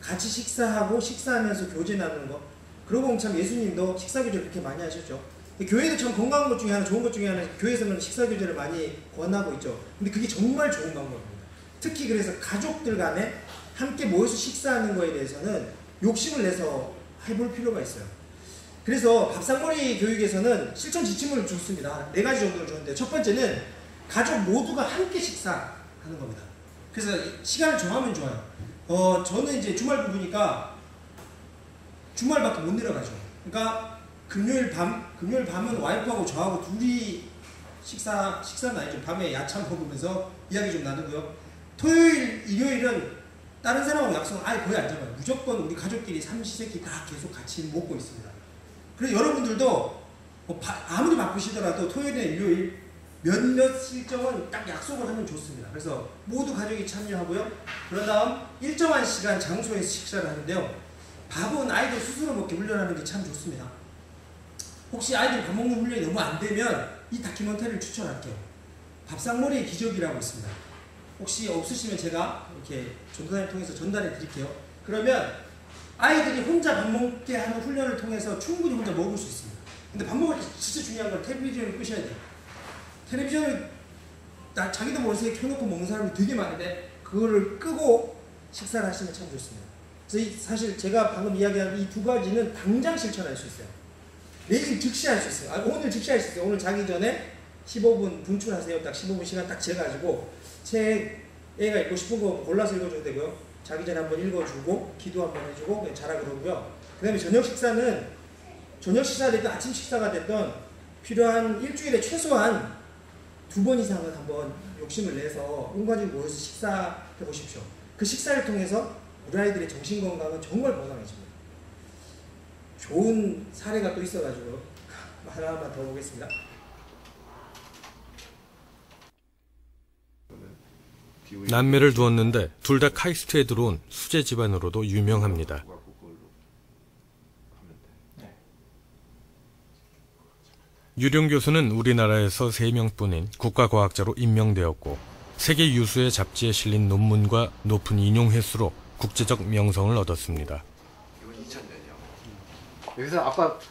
Speaker 1: 같이 식사하고 식사하면서 교제 나누는 거. 그러고 보면 참 예수님도 식사 교제 그렇게 많이 하셨죠. 교회도 참 건강한 것 중에 하나, 좋은 것 중에 하나, 교회에서는 식사 교제를 많이 권하고 있죠. 근데 그게 정말 좋은 방법입니다. 특히 그래서 가족들 간에 함께 모여서 식사하는 거에 대해서는 욕심을 내서 해볼 필요가 있어요. 그래서 밥상머리 교육에서는 실천 지침을 줬습니다. 4가지 정도를 줬는데, 첫 번째는 가족 모두가 함께 식사하는 겁니다. 그래서 시간을 정하면 좋아요. 저는 이제 주말 부부니까 주말밖에 못 내려가죠. 그러니까 금요일 밤은 와이프하고 저하고 둘이 식사는 아니죠. 밤에 야채 먹으면서 이야기 좀 나누고요. 토요일, 일요일은 다른 사람하고 약속을 아예 거의 안 잡아요. 무조건 우리 가족끼리 삼시세끼 다 계속 같이 먹고 있습니다. 그래서 여러분들도 아무리 바쁘시더라도 토요일이나 일요일 몇몇 일정은 딱 약속을 하면 좋습니다. 그래서 모두 가족이 참여하고요. 그런 다음 일정한 시간, 장소에서 식사를 하는데요. 밥은 아이들 스스로 먹게 훈련하는 게 참 좋습니다. 혹시 아이들 밥 먹는 훈련이 너무 안 되면 이 다큐멘터리를 추천할게요. 밥상머리의 기적이라고 있습니다. 혹시 없으시면 제가 이렇게 전도사님 통해서 전달해 드릴게요. 그러면 아이들이 혼자 밥 먹게 하는 훈련을 통해서 충분히 혼자 먹을 수 있습니다. 근데 밥 먹을 때 진짜 중요한 건 텔레비전을 끄셔야 돼요. 텔레비전을 자기도 모르게 켜놓고 먹는 사람이 되게 많은데 그거를 끄고 식사를 하시면 참 좋습니다. 그래서 사실 제가 방금 이야기한 이 2가지는 당장 실천할 수 있어요. 내일 즉시 할 수 있어요. 오늘 즉시 할 수 있어요. 오늘 자기 전에 15분 분출하세요. 딱 15분 시간 딱 재가지고 책 애가 읽고 싶은 거 골라서 읽어줘도 되고요. 자기 전에 한번 읽어주고 기도 한번 해주고 그냥 자라 그러고요. 그 다음에 저녁 식사가 됐든 아침 식사가 됐든 필요한 일주일에 최소한 2번 이상은 한번 욕심을 내서 온 가족이 모여서 식사해 보십시오. 그 식사를 통해서 우리 아이들의 정신건강은 정말 건강해집니다. 좋은 사례가 또 있어가지고 하나만 더 보겠습니다.
Speaker 9: 남매를 두었는데 둘 다 카이스트에 들어온 수재 집안으로도 유명합니다. 유령 교수는 우리나라에서 3명뿐인 국가과학자로 임명되었고 세계 유수의 잡지에 실린 논문과 높은 인용 횟수로 국제적 명성을 얻었습니다.
Speaker 14: 이건 2000년이요. 여기서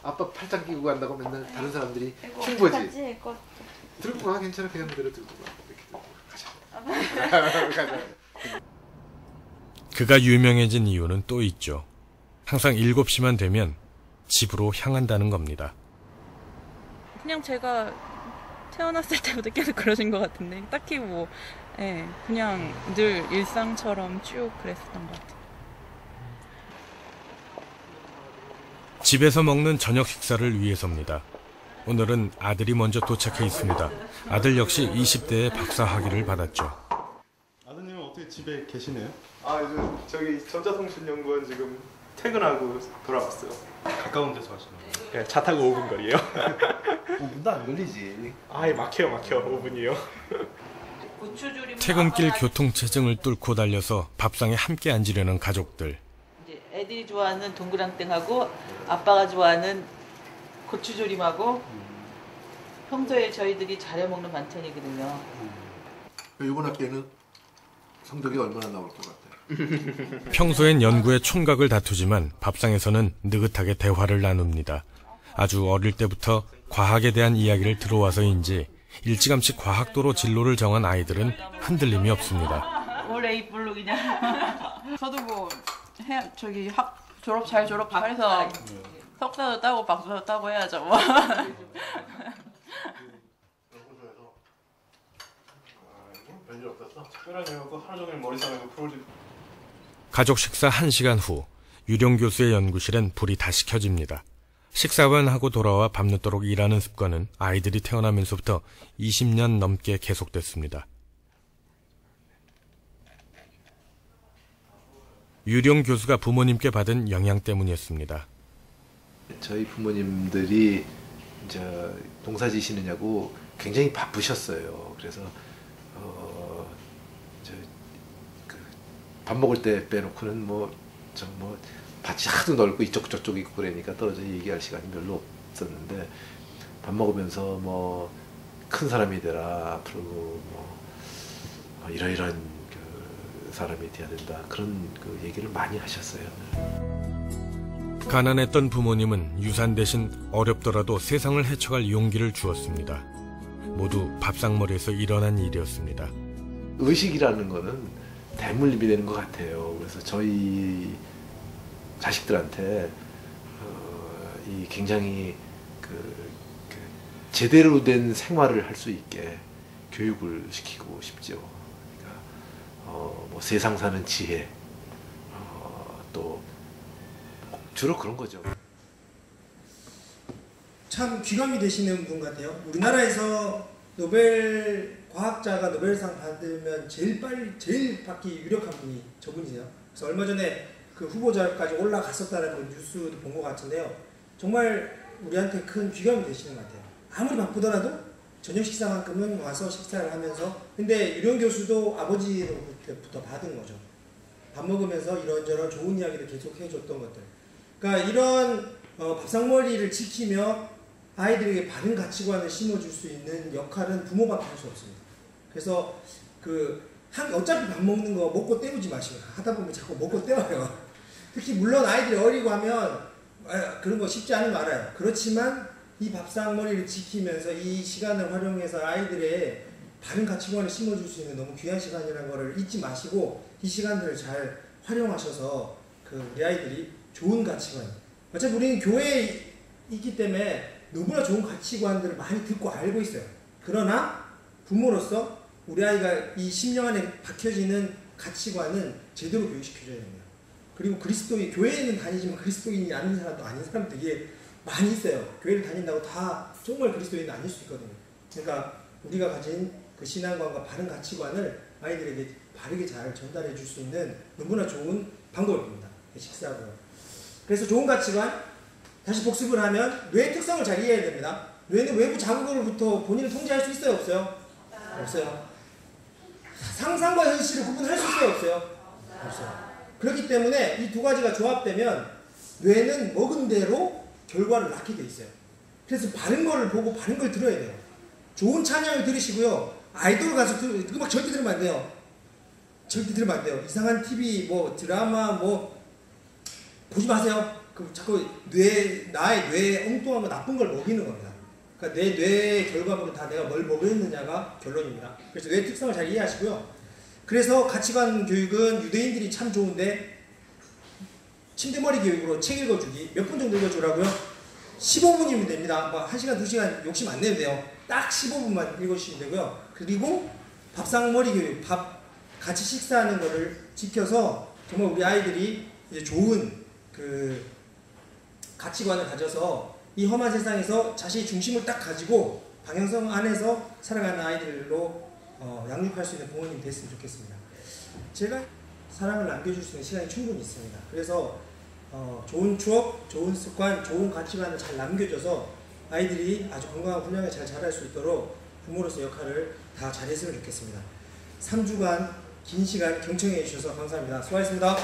Speaker 14: 아빠 팔짱 끼고 간다고 맨날 다른 사람들이 흉보지. 들고 가, 괜찮아, 그냥 그대로 들고 가. 이렇게 들고 가자. 가자.
Speaker 9: 그가 유명해진 이유는 또 있죠. 항상 7시만 되면 집으로 향한다는 겁니다.
Speaker 15: 그냥 제가 태어났을 때부터 계속 그러신 것 같은데 딱히 그냥 늘 일상처럼 쭉 그랬었던 것 같아요.
Speaker 9: 집에서 먹는 저녁 식사를 위해서입니다. 오늘은 아들이 먼저 도착해 있습니다. 아들 역시 20대에 박사 학위를 받았죠.
Speaker 16: 아드님은 어떻게 집에 계시네요?
Speaker 17: 요즘 저기 전자통신연구원 지금 퇴근하고 돌아왔어요.
Speaker 16: 가까운 데서 하시나요?
Speaker 17: 네, 차 타고 5분 거리에요.
Speaker 14: 5분도 안 걸리지.
Speaker 17: 막혀 5분이요.
Speaker 9: 퇴근길 교통체증을 뚫고 달려서 밥상에 함께 앉으려는 가족들.
Speaker 18: 이제 애들이 좋아하는 동그랑땡하고 아빠가 좋아하는 고추조림하고 평소에 저희들이 잘해 먹는 반찬이거든요.
Speaker 14: 이번 학기에는 성적이 얼마나 나올 것 같아요?
Speaker 9: 평소엔 연구에 촌각을 다투지만 밥상에서는 느긋하게 대화를 나눕니다. 아주 어릴 때부터 과학에 대한 이야기를 들어와서인지 일찌감치 과학도로 진로를 정한 아이들은 흔들림이 없습니다.
Speaker 18: 올해 이불로 그냥. 저도 뭐 잘 졸업해서 석사도 따고 박사도 따고 해야죠. 뭐.
Speaker 17: 별일 없었어? 특별하네요. 하루 종일 머리 싸매고 프로젝트.
Speaker 9: 가족 식사 1시간 후 유령 교수의 연구실엔 불이 다시 켜집니다. 식사만 하고 돌아와 밤늦도록 일하는 습관은 아이들이 태어나면서부터 20년 넘게 계속됐습니다. 유령 교수가 부모님께 받은 영향 때문이었습니다.
Speaker 14: 저희 부모님들이 이제 농사 지시느냐고 굉장히 바쁘셨어요. 그래서 밥 먹을 때 빼놓고는 밭이 하도 넓고 이쪽 저쪽 있고 그러니까 떨어져 얘기할 시간이 별로 없었는데, 밥 먹으면서 큰 사람이 되라, 앞으로 이러이러한 사람이 돼야 된다, 그런 얘기를 많이 하셨어요.
Speaker 9: 가난했던 부모님은 유산 대신 어렵더라도 세상을 헤쳐갈 용기를 주었습니다. 모두 밥상머리에서 일어난 일이었습니다.
Speaker 14: 의식이라는 거는 대물림이 되는 것 같아요. 그래서 저희 자식들한테 이 굉장히 제대로 된 생활을 할 수 있게 교육을 시키고 싶죠. 그러니까 세상 사는 지혜, 또 주로 그런 거죠.
Speaker 1: 참 귀감이 되시는 분 같아요. 우리나라에서 노벨 과학자가 노벨상 받으면 제일 받기 유력한 분이 저분이세요. 그래서 얼마 전에 그 후보자까지 올라갔었다는 뉴스도 본 것 같은데요. 정말 우리한테 큰 귀감이 되시는 것 같아요. 아무리 바쁘더라도 저녁 식사만큼은 와서 식사를 하면서, 근데 유령 교수도 아버지로부터 받은 거죠. 밥 먹으면서 이런저런 좋은 이야기를 계속 해줬던 것들. 그러니까 이런 밥상머리를 지키며 아이들에게 바른 가치관을 심어줄 수 있는 역할은 부모밖에 할 수 없습니다. 그래서 어차피 밥 먹는 거 먹고 때우지 마시고, 하다 보면 자꾸 먹고 때워요. 특히 물론 아이들이 어리고 하면 그런 거 쉽지 않은 거 알아요. 그렇지만 이 밥상머리를 지키면서 이 시간을 활용해서 아이들의 바른 가치관을 심어줄 수 있는 너무 귀한 시간이라는 거를 잊지 마시고, 이 시간들을 잘 활용하셔서 우리 아이들이 좋은 가치관, 어차피 우리는 교회에 있기 때문에 너무나 좋은 가치관들을 많이 듣고 알고 있어요. 그러나 부모로서 우리 아이가 이 10년 안에 박혀지는 가치관은 제대로 교육시켜줘야 됩니다. 그리고 교회에는 다니지만 그리스도인이 아닌 사람도 아닌 사람 되게 많이 있어요. 교회를 다닌다고 다 정말 그리스도인은 아닐 수 있거든요. 그러니까 우리가 가진 그 신앙관과 바른 가치관을 아이들에게 바르게 잘 전달해 줄 수 있는 너무나 좋은 방법입니다. 식사고요. 그래서 좋은 가치관, 다시 복습을 하면 뇌의 특성을 잘 이해해야 됩니다. 뇌는 외부 자극으로부터 본인을 통제할 수 있어요, 없어요? 없어요. 상상과 현실을 구분할 수 있어요, 없어요? 없어요. 그렇기 때문에 이 두 가지가 조합되면 뇌는 먹은 대로 결과를 낳게 돼 있어요. 그래서 바른 거를 보고 바른 걸 들어야 돼요. 좋은 찬양을 들으시고요. 아이돌 가수 음악 절대 들으면 안 돼요. 절대 들으면 안 돼요. 이상한 TV, 드라마, 보지 마세요. 자꾸 나의 뇌에 엉뚱한 거, 나쁜 걸 먹이는 겁니다. 그러니까 내 뇌의 결과물은 다 내가 뭘 먹였느냐가 결론입니다. 그래서 뇌 특성을 잘 이해하시고요. 그래서 가치관 교육은 유대인들이 참 좋은데, 침대머리 교육으로 책 읽어주기 몇 분 정도 읽어주라고요? 15분이면 됩니다. 1시간, 2시간 욕심 안 내도 돼요. 딱 15분만 읽어주시면 되고요. 그리고 밥상머리 교육, 같이 식사하는 거를 지켜서 정말 우리 아이들이 이제 좋은 가치관을 가져서 이 험한 세상에서 자신의 중심을 딱 가지고 방향성 안에서 살아가는 아이들로 양육할 수 있는 부모님이 됐으면 좋겠습니다. 제가 사랑을 남겨줄 수 있는 시간이 충분히 있습니다. 그래서 좋은 추억, 좋은 습관, 좋은 가치관을 잘 남겨줘서 아이들이 아주 건강한 훈련을 잘 자랄 수 있도록 부모로서 역할을 다 잘했으면 좋겠습니다. 3주간 긴 시간 경청해 주셔서 감사합니다. 수고하셨습니다.